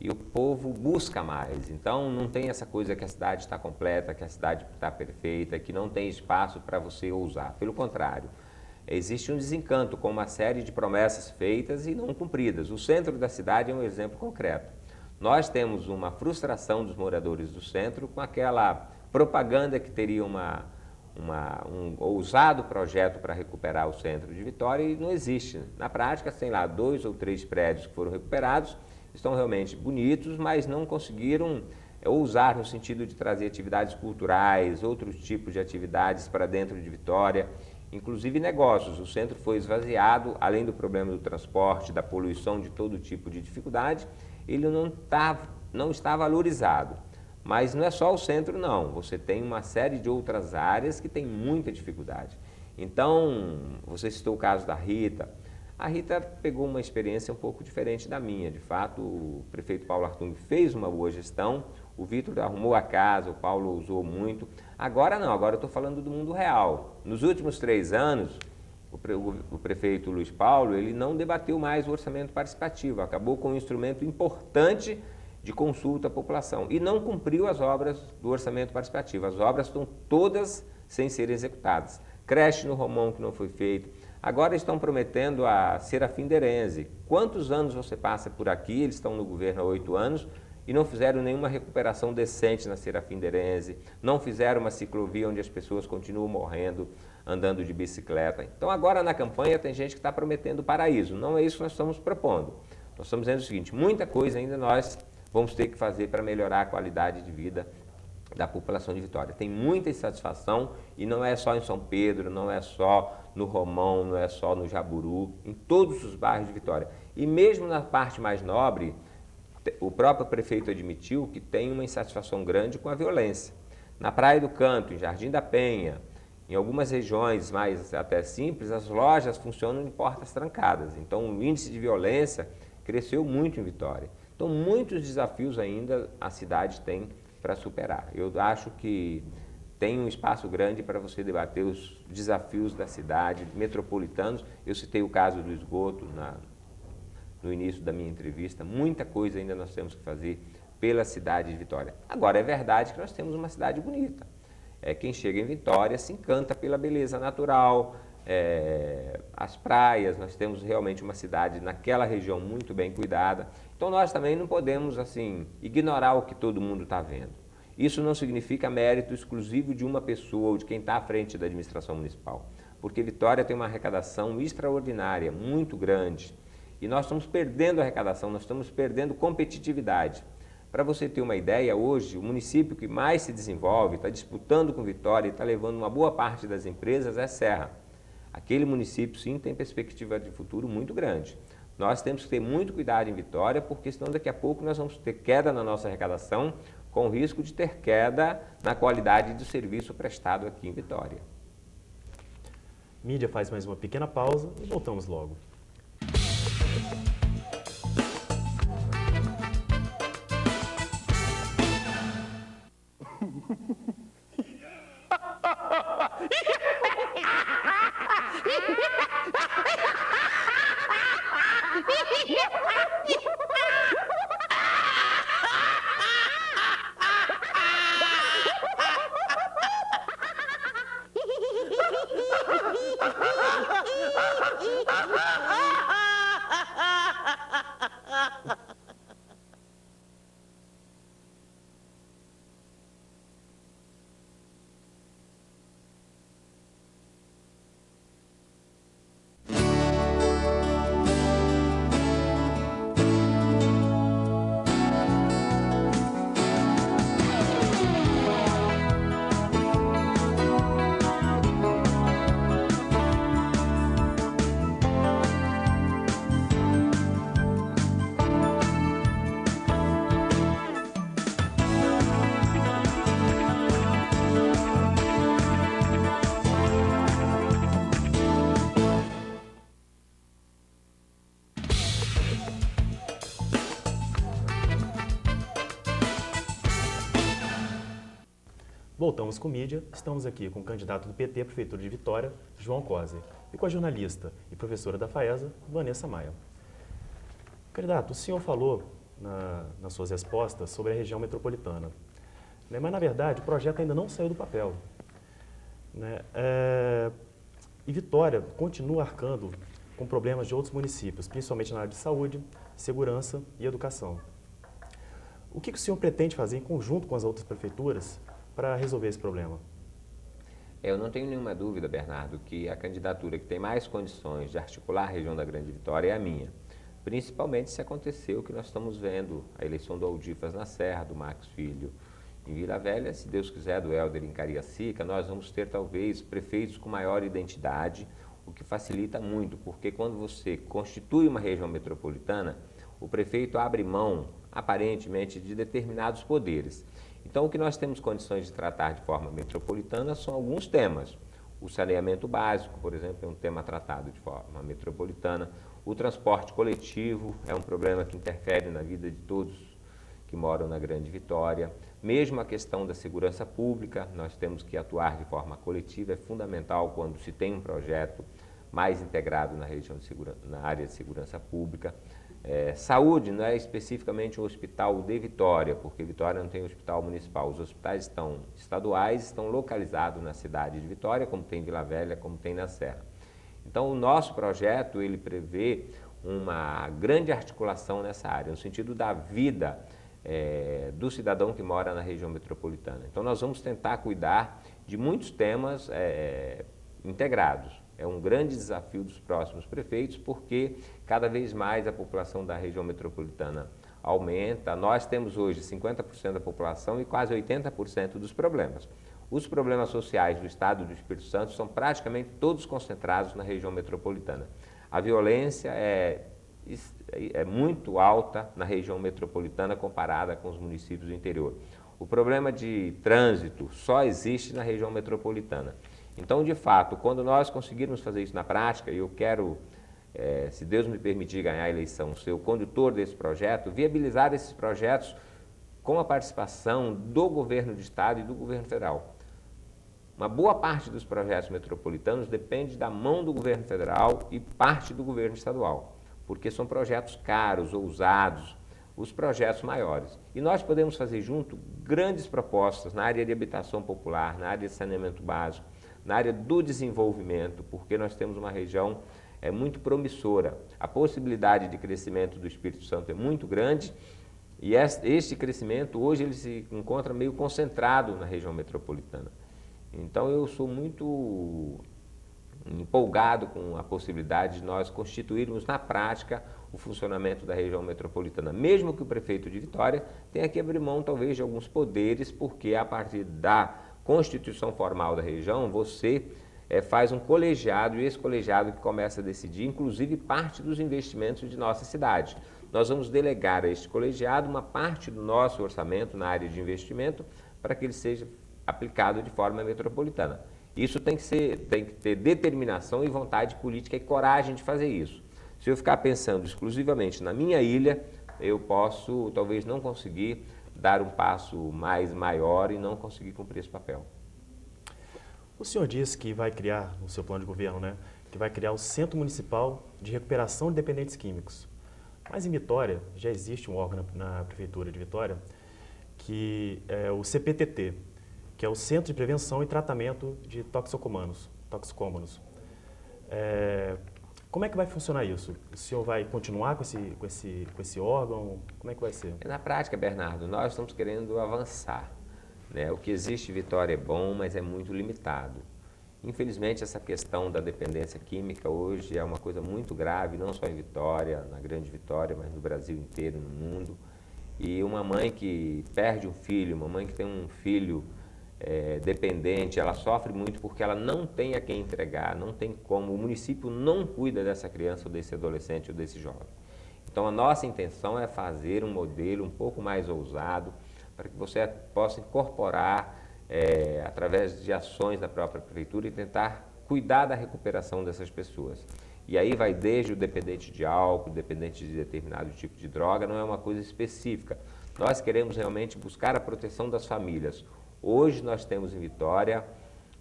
e o povo busca mais. Então não tem essa coisa que a cidade está completa, que a cidade está perfeita, que não tem espaço para você ousar. Pelo contrário, existe um desencanto com uma série de promessas feitas e não cumpridas. O centro da cidade é um exemplo concreto. Nós temos uma frustração dos moradores do centro com aquela propaganda que teria um ousado projeto para recuperar o centro de Vitória e não existe. Na prática, tem lá 2 ou 3 prédios que foram recuperados, estão realmente bonitos, mas não conseguiram ousar no sentido de trazer atividades culturais, outros tipos de atividades para dentro de Vitória, inclusive negócios. O centro foi esvaziado, além do problema do transporte, da poluição, de todo tipo de dificuldade, ele não está valorizado. Mas não é só o centro, não. Você tem uma série de outras áreas que tem muita dificuldade. Então, você citou o caso da Rita. A Rita pegou uma experiência um pouco diferente da minha. De fato, o prefeito Paulo Artung fez uma boa gestão, o Vitor arrumou a casa, o Paulo usou muito. Agora não, agora eu estou falando do mundo real. Nos últimos 3 anos, o prefeito Luiz Paulo, ele não debateu mais o orçamento participativo, acabou com um instrumento importante de consulta à população e não cumpriu as obras do orçamento participativo. As obras estão todas sem serem executadas. Creche no Romão que não foi feito. Agora estão prometendo a Serafim Derenze. Quantos anos você passa por aqui, eles estão no governo há 8 anos e não fizeram nenhuma recuperação decente na Serafim Derenze, não fizeram uma ciclovia onde as pessoas continuam morrendo andando de bicicleta. Então agora na campanha tem gente que está prometendo paraíso. Não é isso que nós estamos propondo. Nós estamos dizendo o seguinte, muita coisa ainda nós vamos ter que fazer para melhorar a qualidade de vida da população de Vitória. Tem muita insatisfação e não é só em São Pedro, não é só no Romão, não é só no Jaburu, em todos os bairros de Vitória. E mesmo na parte mais nobre, o próprio prefeito admitiu que tem uma insatisfação grande com a violência. Na Praia do Canto, em Jardim da Penha, em algumas regiões mais até simples, as lojas funcionam em portas trancadas. Então o índice de violência cresceu muito em Vitória. Então, muitos desafios ainda a cidade tem para superar. Eu acho que tem um espaço grande para você debater os desafios da cidade, metropolitanos. Eu citei o caso do esgoto no início da minha entrevista. Muita coisa ainda nós temos que fazer pela cidade de Vitória. Agora, é verdade que nós temos uma cidade bonita. Quem chega em Vitória se encanta pela beleza natural, as praias, nós temos realmente uma cidade naquela região muito bem cuidada. Então nós também não podemos assim ignorar o que todo mundo está vendo. Isso não significa mérito exclusivo de uma pessoa ou de quem está à frente da administração municipal, porque Vitória tem uma arrecadação extraordinária, muito grande, e nós estamos perdendo arrecadação, nós estamos perdendo competitividade. Para você ter uma ideia, hoje o município que mais se desenvolve, está disputando com Vitória e está levando uma boa parte das empresas é Serra. Aquele município, sim, tem perspectiva de futuro muito grande. Nós temos que ter muito cuidado em Vitória, porque senão daqui a pouco nós vamos ter queda na nossa arrecadação, com o risco de ter queda na qualidade do serviço prestado aqui em Vitória. Mídia faz mais uma pequena pausa e voltamos logo. Voltamos com mídia, estamos aqui com o candidato do PT à Prefeitura de Vitória, João Coser, e com a jornalista e professora da FAESA, Vanessa Maia. Candidato, o senhor falou nas suas respostas sobre a região metropolitana, né? Mas na verdade o projeto ainda não saiu do papel, né? E Vitória continua arcando com problemas de outros municípios, principalmente na área de saúde, segurança e educação. O que o senhor pretende fazer em conjunto com as outras prefeituras para resolver esse problema? Eu não tenho nenhuma dúvida, Bernardo, que a candidatura que tem mais condições de articular a região da Grande Vitória é a minha. Principalmente se aconteceu o que nós estamos vendo, a eleição do Aldifas na Serra, do Max Filho em Vila Velha, se Deus quiser, do Helder em Cariacica, nós vamos ter talvez prefeitos com maior identidade, o que facilita muito, porque quando você constitui uma região metropolitana, o prefeito abre mão, aparentemente, de determinados poderes. Então, o que nós temos condições de tratar de forma metropolitana são alguns temas. O saneamento básico, por exemplo, é um tema tratado de forma metropolitana. O transporte coletivo é um problema que interfere na vida de todos que moram na Grande Vitória. Mesmo a questão da segurança pública, nós temos que atuar de forma coletiva. É fundamental quando se tem um projeto mais integrado na área de segurança pública. Saúde não é especificamente um hospital de Vitória, porque Vitória não tem hospital municipal. Os hospitais estaduais estão localizados na cidade de Vitória, como tem em Vila Velha, como tem na Serra. Então, o nosso projeto, ele prevê uma grande articulação nessa área, no sentido da vida do cidadão que mora na região metropolitana. Então, nós vamos tentar cuidar de muitos temas integrados. É um grande desafio dos próximos prefeitos, porque cada vez mais a população da região metropolitana aumenta. Nós temos hoje 50% da população e quase 80% dos problemas. Os problemas sociais do estado do Espírito Santo são praticamente todos concentrados na região metropolitana. A violência é muito alta na região metropolitana comparada com os municípios do interior. O problema de trânsito só existe na região metropolitana. Então, de fato, quando nós conseguirmos fazer isso na prática, e eu quero, se Deus me permitir ganhar a eleição, ser o condutor desse projeto, viabilizar esses projetos com a participação do governo de estado e do governo federal. Uma boa parte dos projetos metropolitanos depende da mão do governo federal e parte do governo estadual, porque são projetos caros, ousados, os projetos maiores. E nós podemos fazer junto grandes propostas na área de habitação popular, na área de saneamento básico, na área do desenvolvimento, porque nós temos uma região muito promissora. A possibilidade de crescimento do Espírito Santo é muito grande e este crescimento hoje ele se encontra meio concentrado na região metropolitana. Então eu sou muito empolgado com a possibilidade de nós constituirmos na prática o funcionamento da região metropolitana, mesmo que o prefeito de Vitória tenha que abrir mão talvez de alguns poderes, porque a partir da Constituição formal da região, você faz um colegiado e esse colegiado que começa a decidir, inclusive, parte dos investimentos de nossa cidade. Nós vamos delegar a este colegiado uma parte do nosso orçamento na área de investimento para que ele seja aplicado de forma metropolitana. Isso tem que ter determinação e vontade política e coragem de fazer isso. Se eu ficar pensando exclusivamente na minha ilha, eu posso talvez não conseguir dar um passo maior e não conseguir cumprir esse papel. O senhor disse que vai criar, no seu plano de governo, né, que vai criar o Centro Municipal de Recuperação de Dependentes Químicos. Mas em Vitória, já existe um órgão na Prefeitura de Vitória, que é o CPTT, que é o Centro de Prevenção e Tratamento de Toxicômanos. Como é que vai funcionar isso? O senhor vai continuar com esse órgão? Como é que vai ser? Na prática, Bernardo, nós estamos querendo avançar. O que existe em Vitória é bom, mas é muito limitado. Infelizmente, essa questão da dependência química hoje é uma coisa muito grave, não só em Vitória, na Grande Vitória, mas no Brasil inteiro, no mundo. E uma mãe que perde um filho, uma mãe que tem um filho dependente, ela sofre muito porque ela não tem a quem entregar, não tem como, o município não cuida dessa criança ou desse adolescente ou desse jovem. Então a nossa intenção é fazer um modelo um pouco mais ousado para que você possa incorporar através de ações da própria prefeitura e tentar cuidar da recuperação dessas pessoas. E aí vai desde o dependente de álcool, dependente de determinado tipo de droga, não é uma coisa específica. Nós queremos realmente buscar a proteção das famílias. Hoje nós temos em Vitória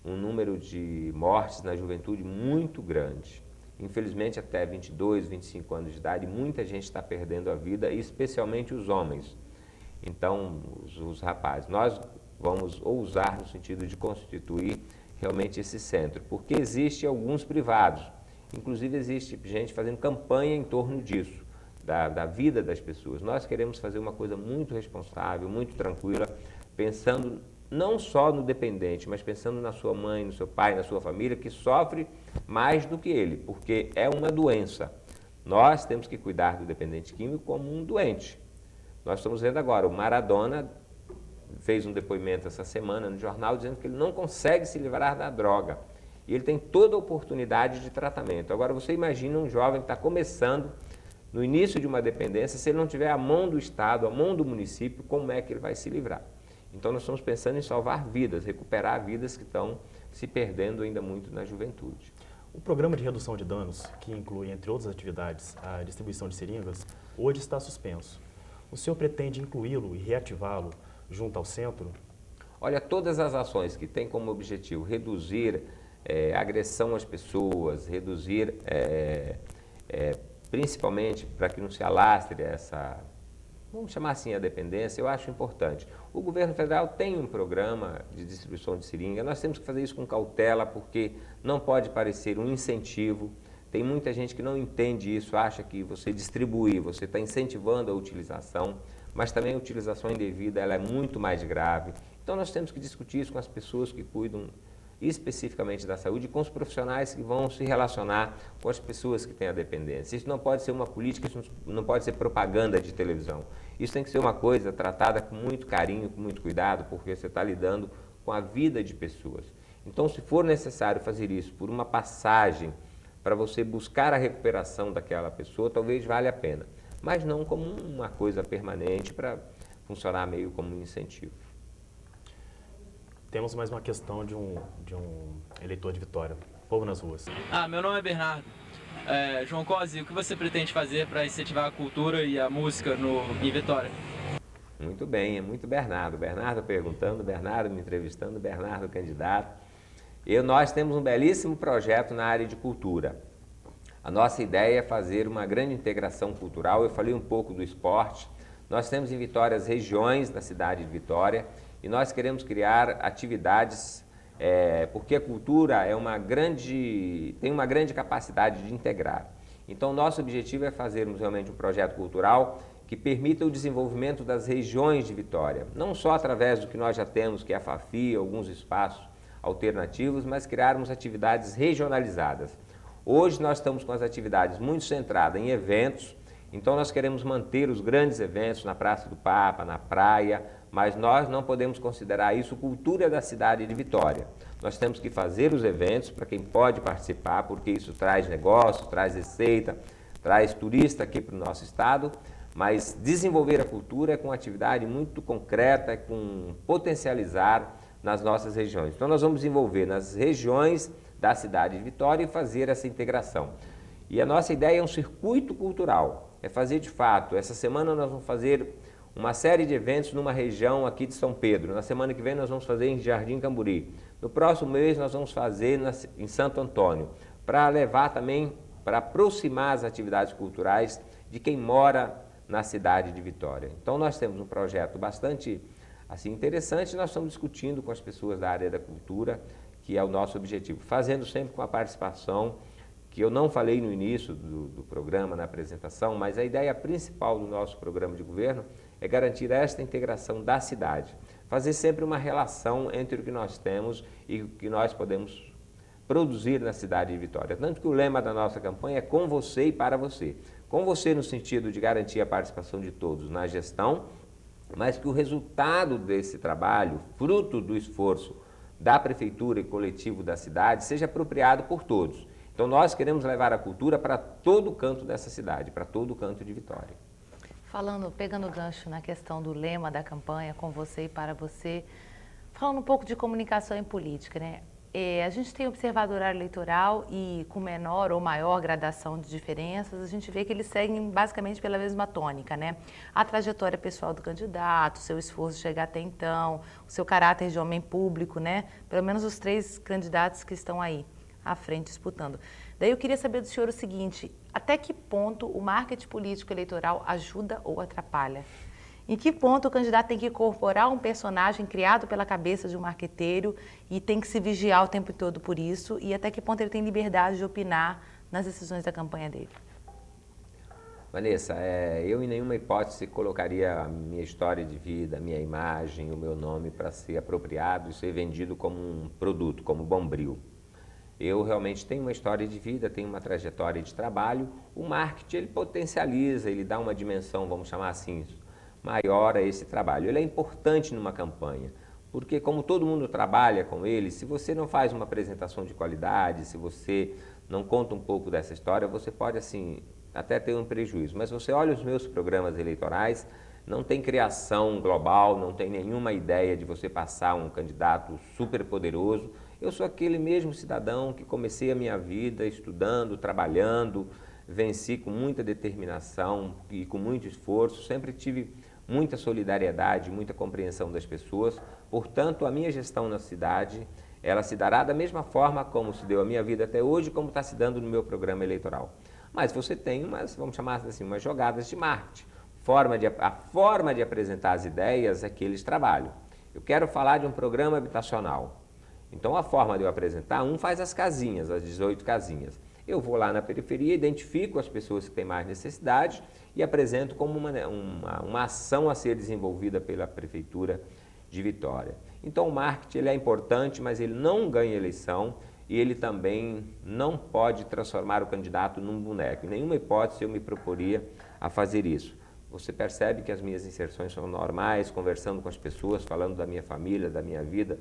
um número de mortes na juventude muito grande. Infelizmente, até 22, 25 anos de idade, muita gente está perdendo a vida, especialmente os homens. Então, os rapazes. Nós vamos ousar no sentido de constituir realmente esse centro, porque existe alguns privados. Inclusive, existe gente fazendo campanha em torno disso, da vida das pessoas. Nós queremos fazer uma coisa muito responsável, muito tranquila, pensando não só no dependente, mas pensando na sua mãe, no seu pai, na sua família, que sofre mais do que ele, porque é uma doença. Nós temos que cuidar do dependente químico como um doente. Nós estamos vendo agora, o Maradona fez um depoimento essa semana no jornal dizendo que ele não consegue se livrar da droga. E ele tem toda a oportunidade de tratamento. Agora, você imagina um jovem que está começando no início de uma dependência, se ele não tiver a mão do Estado, a mão do município, como é que ele vai se livrar? Então, nós estamos pensando em salvar vidas, recuperar vidas que estão se perdendo ainda muito na juventude. O programa de redução de danos, que inclui, entre outras atividades, a distribuição de seringas, hoje está suspenso. O senhor pretende incluí-lo e reativá-lo junto ao centro? Olha, todas as ações que têm como objetivo reduzir agressão às pessoas, reduzir, principalmente para que não se alastre essa, vamos chamar assim, a dependência, eu acho importante. O governo federal tem um programa de distribuição de seringa, nós temos que fazer isso com cautela, porque não pode parecer um incentivo. Tem muita gente que não entende isso, acha que você distribuir, você está incentivando a utilização, mas também a utilização indevida ela é muito mais grave. Então nós temos que discutir isso com as pessoas que cuidam especificamente da saúde e com os profissionais que vão se relacionar com as pessoas que têm a dependência. Isso não pode ser uma política, isso não pode ser propaganda de televisão. Isso tem que ser uma coisa tratada com muito carinho, com muito cuidado, porque você está lidando com a vida de pessoas. Então, se for necessário fazer isso por uma passagem para você buscar a recuperação daquela pessoa, talvez valha a pena, mas não como uma coisa permanente para funcionar meio como um incentivo. Temos mais uma questão de um eleitor de Vitória. Povo nas ruas. Meu nome é Bernardo. João Cosi, o que você pretende fazer para incentivar a cultura e a música em Vitória? Muito bem, é muito Bernardo. Bernardo perguntando, Bernardo me entrevistando, Bernardo candidato. Nós temos um belíssimo projeto na área de cultura. A nossa ideia é fazer uma grande integração cultural. Eu falei um pouco do esporte. Nós temos em Vitória as regiões da cidade de Vitória e nós queremos criar atividades, porque a cultura tem uma grande capacidade de integrar. Então, nosso objetivo é fazermos realmente um projeto cultural que permita o desenvolvimento das regiões de Vitória, não só através do que nós já temos, que é a FAFI, alguns espaços alternativos, mas criarmos atividades regionalizadas. Hoje nós estamos com as atividades muito centradas em eventos, então nós queremos manter os grandes eventos na Praça do Papa, na praia, mas nós não podemos considerar isso cultura da cidade de Vitória. Nós temos que fazer os eventos para quem pode participar, porque isso traz negócio, traz receita, traz turista aqui para o nosso estado, mas desenvolver a cultura é com atividade muito concreta, é com potencializar nas nossas regiões. Então nós vamos desenvolver nas regiões da cidade de Vitória e fazer essa integração. E a nossa ideia é um circuito cultural, é fazer de fato, essa semana nós vamos fazer uma série de eventos numa região aqui de São Pedro, na semana que vem nós vamos fazer em Jardim Camburi, no próximo mês nós vamos fazer em Santo Antônio, para levar também, para aproximar as atividades culturais de quem mora na cidade de Vitória. Então nós temos um projeto bastante interessante, nós estamos discutindo com as pessoas da área da cultura, que é o nosso objetivo, fazendo sempre com a participação, que eu não falei no início do programa, na apresentação, mas a ideia principal do nosso programa de governo é garantir esta integração da cidade, fazer sempre uma relação entre o que nós temos e o que nós podemos produzir na cidade de Vitória. Tanto que o lema da nossa campanha é com você e para você. Com você no sentido de garantir a participação de todos na gestão, mas que o resultado desse trabalho, fruto do esforço da prefeitura e coletivo da cidade, seja apropriado por todos. Então nós queremos levar a cultura para todo canto dessa cidade, para todo canto de Vitória. Pegando o gancho na questão do lema da campanha, com você e para você, falando um pouco de comunicação e política, né? A gente tem observado o horário eleitoral e com menor ou maior gradação de diferenças, a gente vê que eles seguem basicamente pela mesma tônica, né? A trajetória pessoal do candidato, o seu esforço de chegar até então, o seu caráter de homem público, né? Pelo menos os 3 candidatos que estão aí à frente disputando. Daí eu queria saber do senhor o seguinte, até que ponto o marketing político eleitoral ajuda ou atrapalha? Em que ponto o candidato tem que incorporar um personagem criado pela cabeça de um marqueteiro e tem que se vigiar o tempo todo por isso? E até que ponto ele tem liberdade de opinar nas decisões da campanha dele? Vanessa, eu em nenhuma hipótese colocaria a minha história de vida, a minha imagem, o meu nome para ser apropriado e ser vendido como um produto, como Bombril. Eu realmente tenho uma história de vida, tenho uma trajetória de trabalho. O marketing, ele potencializa, ele dá uma dimensão, vamos chamar assim, maior a esse trabalho. Ele é importante numa campanha, porque como todo mundo trabalha com ele, se você não faz uma apresentação de qualidade, se você não conta um pouco dessa história, você pode, assim, até ter um prejuízo. Mas você olha os meus programas eleitorais, não tem criação global, não tem nenhuma ideia de você passar um candidato super poderoso. Eu sou aquele mesmo cidadão que comecei a minha vida estudando, trabalhando, venci com muita determinação e com muito esforço, sempre tive muita solidariedade, muita compreensão das pessoas. Portanto, a minha gestão na cidade, ela se dará da mesma forma como se deu a minha vida até hoje, como está se dando no meu programa eleitoral. Mas você tem umas, vamos chamar assim, umas jogadas de marketing. A forma de apresentar as ideias é que eles trabalham. Eu quero falar de um programa habitacional. Então, a forma de eu apresentar, faz as casinhas, as 18 casinhas. Eu vou lá na periferia, identifico as pessoas que têm mais necessidade e apresento como uma ação a ser desenvolvida pela Prefeitura de Vitória. Então, o marketing ele é importante, mas ele não ganha eleição e ele também não pode transformar o candidato num boneco. Em nenhuma hipótese eu me proporia a fazer isso. Você percebe que as minhas inserções são normais, conversando com as pessoas, falando da minha família, da minha vida,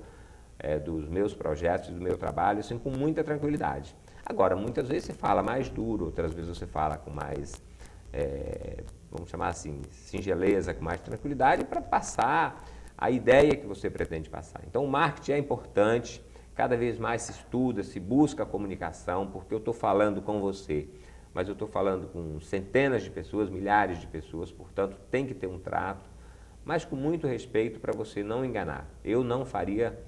dos meus projetos, do meu trabalho, assim, com muita tranquilidade. Agora, muitas vezes você fala mais duro, outras vezes você fala com mais, vamos chamar assim, singeleza, com mais tranquilidade, para passar a ideia que você pretende passar. Então, o marketing é importante, cada vez mais se estuda, se busca a comunicação, porque eu estou falando com você, mas eu estou falando com centenas de pessoas, milhares de pessoas, portanto, tem que ter um trato, mas com muito respeito para você não enganar. Eu não faria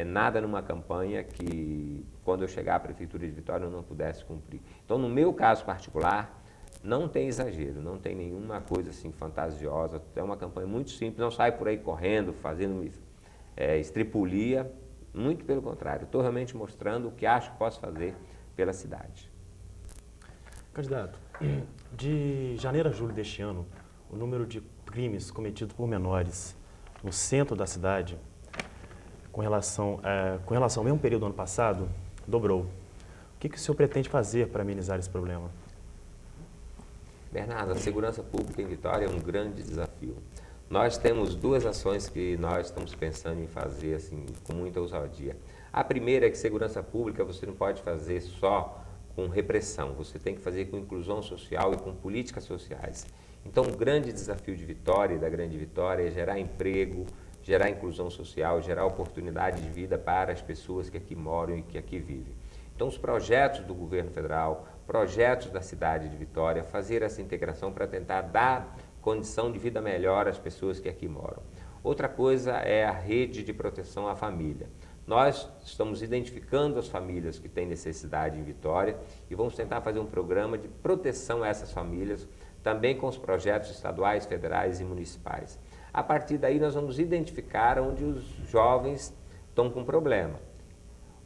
nada numa campanha que, quando eu chegar à Prefeitura de Vitória, eu não pudesse cumprir. Então, no meu caso particular, não tem exagero, não tem nenhuma coisa assim fantasiosa, é uma campanha muito simples, não sai por aí correndo, fazendo estripulia, muito pelo contrário, estou realmente mostrando o que acho que posso fazer pela cidade. Candidato, de janeiro a julho deste ano, o número de crimes cometidos por menores no centro da cidade, com relação ao mesmo período do ano passado, dobrou. O que o senhor pretende fazer para amenizar esse problema? Bernardo, a segurança pública em Vitória é um grande desafio. Nós temos duas ações que nós estamos pensando em fazer assim, com muita ousadia. A primeira é que segurança pública você não pode fazer só com repressão, você tem que fazer com inclusão social e com políticas sociais. Então, o grande desafio de Vitória e da Grande Vitória é gerar emprego, gerar inclusão social, gerar oportunidade de vida para as pessoas que aqui moram e que aqui vivem. Então, os projetos do governo federal, projetos da cidade de Vitória, fazer essa integração para tentar dar condição de vida melhor às pessoas que aqui moram. Outra coisa é a rede de proteção à família. Nós estamos identificando as famílias que têm necessidade em Vitória e vamos tentar fazer um programa de proteção a essas famílias, também com os projetos estaduais, federais e municipais. A partir daí nós vamos identificar onde os jovens estão com problema.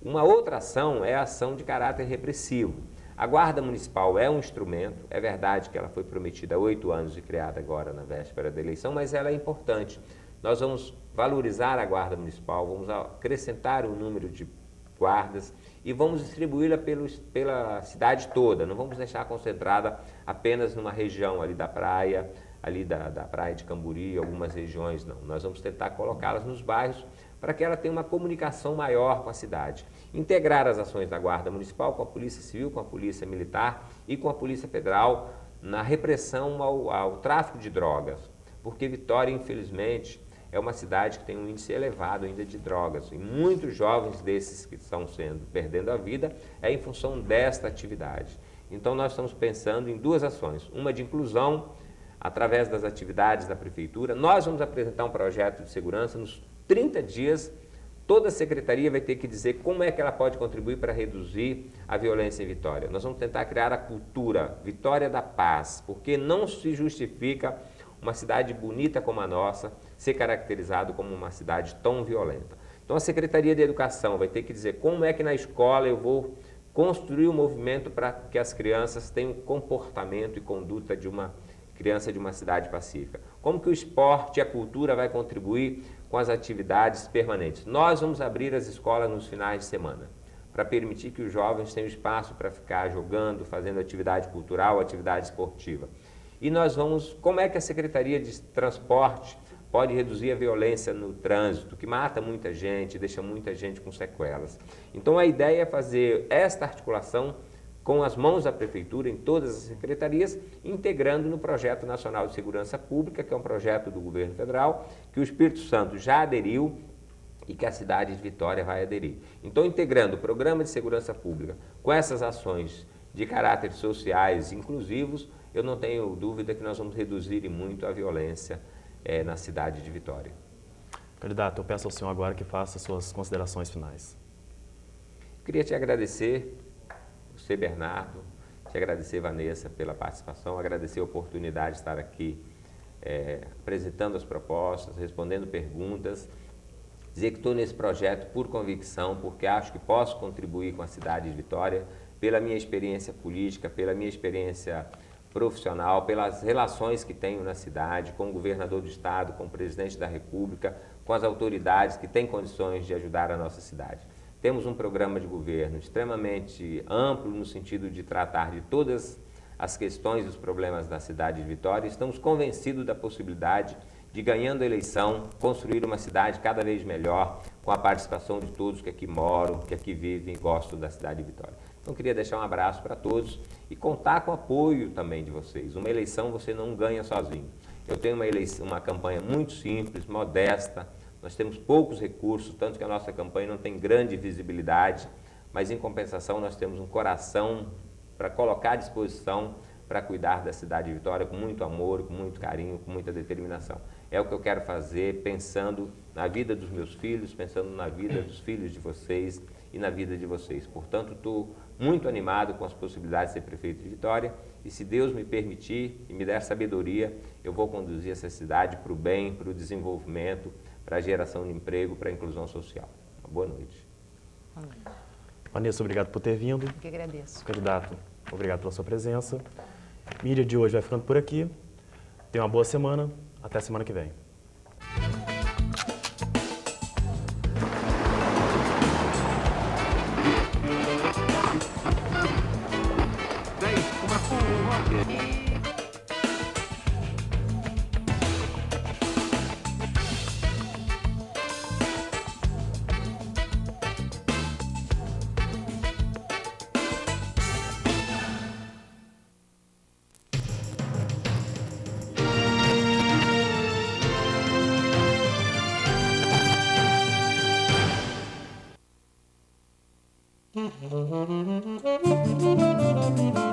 Uma outra ação é a ação de caráter repressivo. A Guarda Municipal é um instrumento, é verdade que ela foi prometida há 8 anos e criada agora na véspera da eleição, mas ela é importante. Nós vamos valorizar a Guarda Municipal, vamos acrescentar o número de guardas e vamos distribuí-la pela cidade toda, não vamos deixar concentrada apenas numa região ali da praia, da praia de Camburi, algumas regiões não. Nós vamos tentar colocá-las nos bairros para que ela tenha uma comunicação maior com a cidade. Integrar as ações da Guarda Municipal com a Polícia Civil, com a Polícia Militar e com a Polícia Federal na repressão ao tráfico de drogas, porque Vitória, infelizmente, é uma cidade que tem um índice elevado ainda de drogas e muitos jovens desses que estão perdendo a vida é em função desta atividade. Então nós estamos pensando em duas ações, uma de inclusão através das atividades da Prefeitura. Nós vamos apresentar um projeto de segurança, nos 30 dias toda a secretaria vai ter que dizer como é que ela pode contribuir para reduzir a violência em Vitória. Nós vamos tentar criar a cultura Vitória da Paz, porque não se justifica uma cidade bonita como a nossa ser caracterizado como uma cidade tão violenta. Então a Secretaria de Educação vai ter que dizer como é que na escola eu vou construir um movimento para que as crianças tenham comportamento e conduta de uma criança de uma cidade pacífica. Como que o esporte e a cultura vai contribuir com as atividades permanentes? Nós vamos abrir as escolas nos finais de semana, para permitir que os jovens tenham espaço para ficar jogando, fazendo atividade cultural, atividade esportiva. E nós vamos, como é que a Secretaria de Transporte pode reduzir a violência no trânsito, que mata muita gente, deixa muita gente com sequelas. Então a ideia é fazer esta articulação com as mãos da Prefeitura em todas as secretarias, integrando no Projeto Nacional de Segurança Pública, que é um projeto do governo federal, que o Espírito Santo já aderiu e que a cidade de Vitória vai aderir. Então, integrando o Programa de Segurança Pública com essas ações de caráter sociais inclusivos, eu não tenho dúvida que nós vamos reduzir muito a violência na cidade de Vitória. Candidato, eu peço ao senhor agora que faça suas considerações finais. Queria te agradecer, você, Bernardo, te agradecer, Vanessa, pela participação, agradecer a oportunidade de estar aqui apresentando as propostas, respondendo perguntas, dizer que estou nesse projeto por convicção, porque acho que posso contribuir com a cidade de Vitória, pela minha experiência política, pela minha experiência profissional, pelas relações que tenho na cidade, com o governador do estado, com o presidente da República, com as autoridades que têm condições de ajudar a nossa cidade. Temos um programa de governo extremamente amplo no sentido de tratar de todas as questões e os problemas da cidade de Vitória. Estamos convencidos da possibilidade de, ganhando a eleição, construir uma cidade cada vez melhor, com a participação de todos que aqui moram, que aqui vivem e gostam da cidade de Vitória. Então, queria deixar um abraço para todos e contar com o apoio também de vocês. Uma eleição você não ganha sozinho. Eu tenho uma campanha muito simples, modesta, nós temos poucos recursos, tanto que a nossa campanha não tem grande visibilidade, mas em compensação nós temos um coração para colocar à disposição para cuidar da cidade de Vitória com muito amor, com muito carinho, com muita determinação. É o que eu quero fazer pensando na vida dos meus filhos, pensando na vida dos filhos de vocês e na vida de vocês. Portanto, estou muito animado com as possibilidades de ser prefeito de Vitória e, se Deus me permitir e me der sabedoria, eu vou conduzir essa cidade para o bem, para o desenvolvimento, para a geração de emprego, para a inclusão social. Uma boa noite. Boa noite. Vanessa, obrigado por ter vindo. Eu que agradeço. Candidato, obrigado pela sua presença. Mídia de hoje vai ficando por aqui. Tenha uma boa semana. Até semana que vem. Música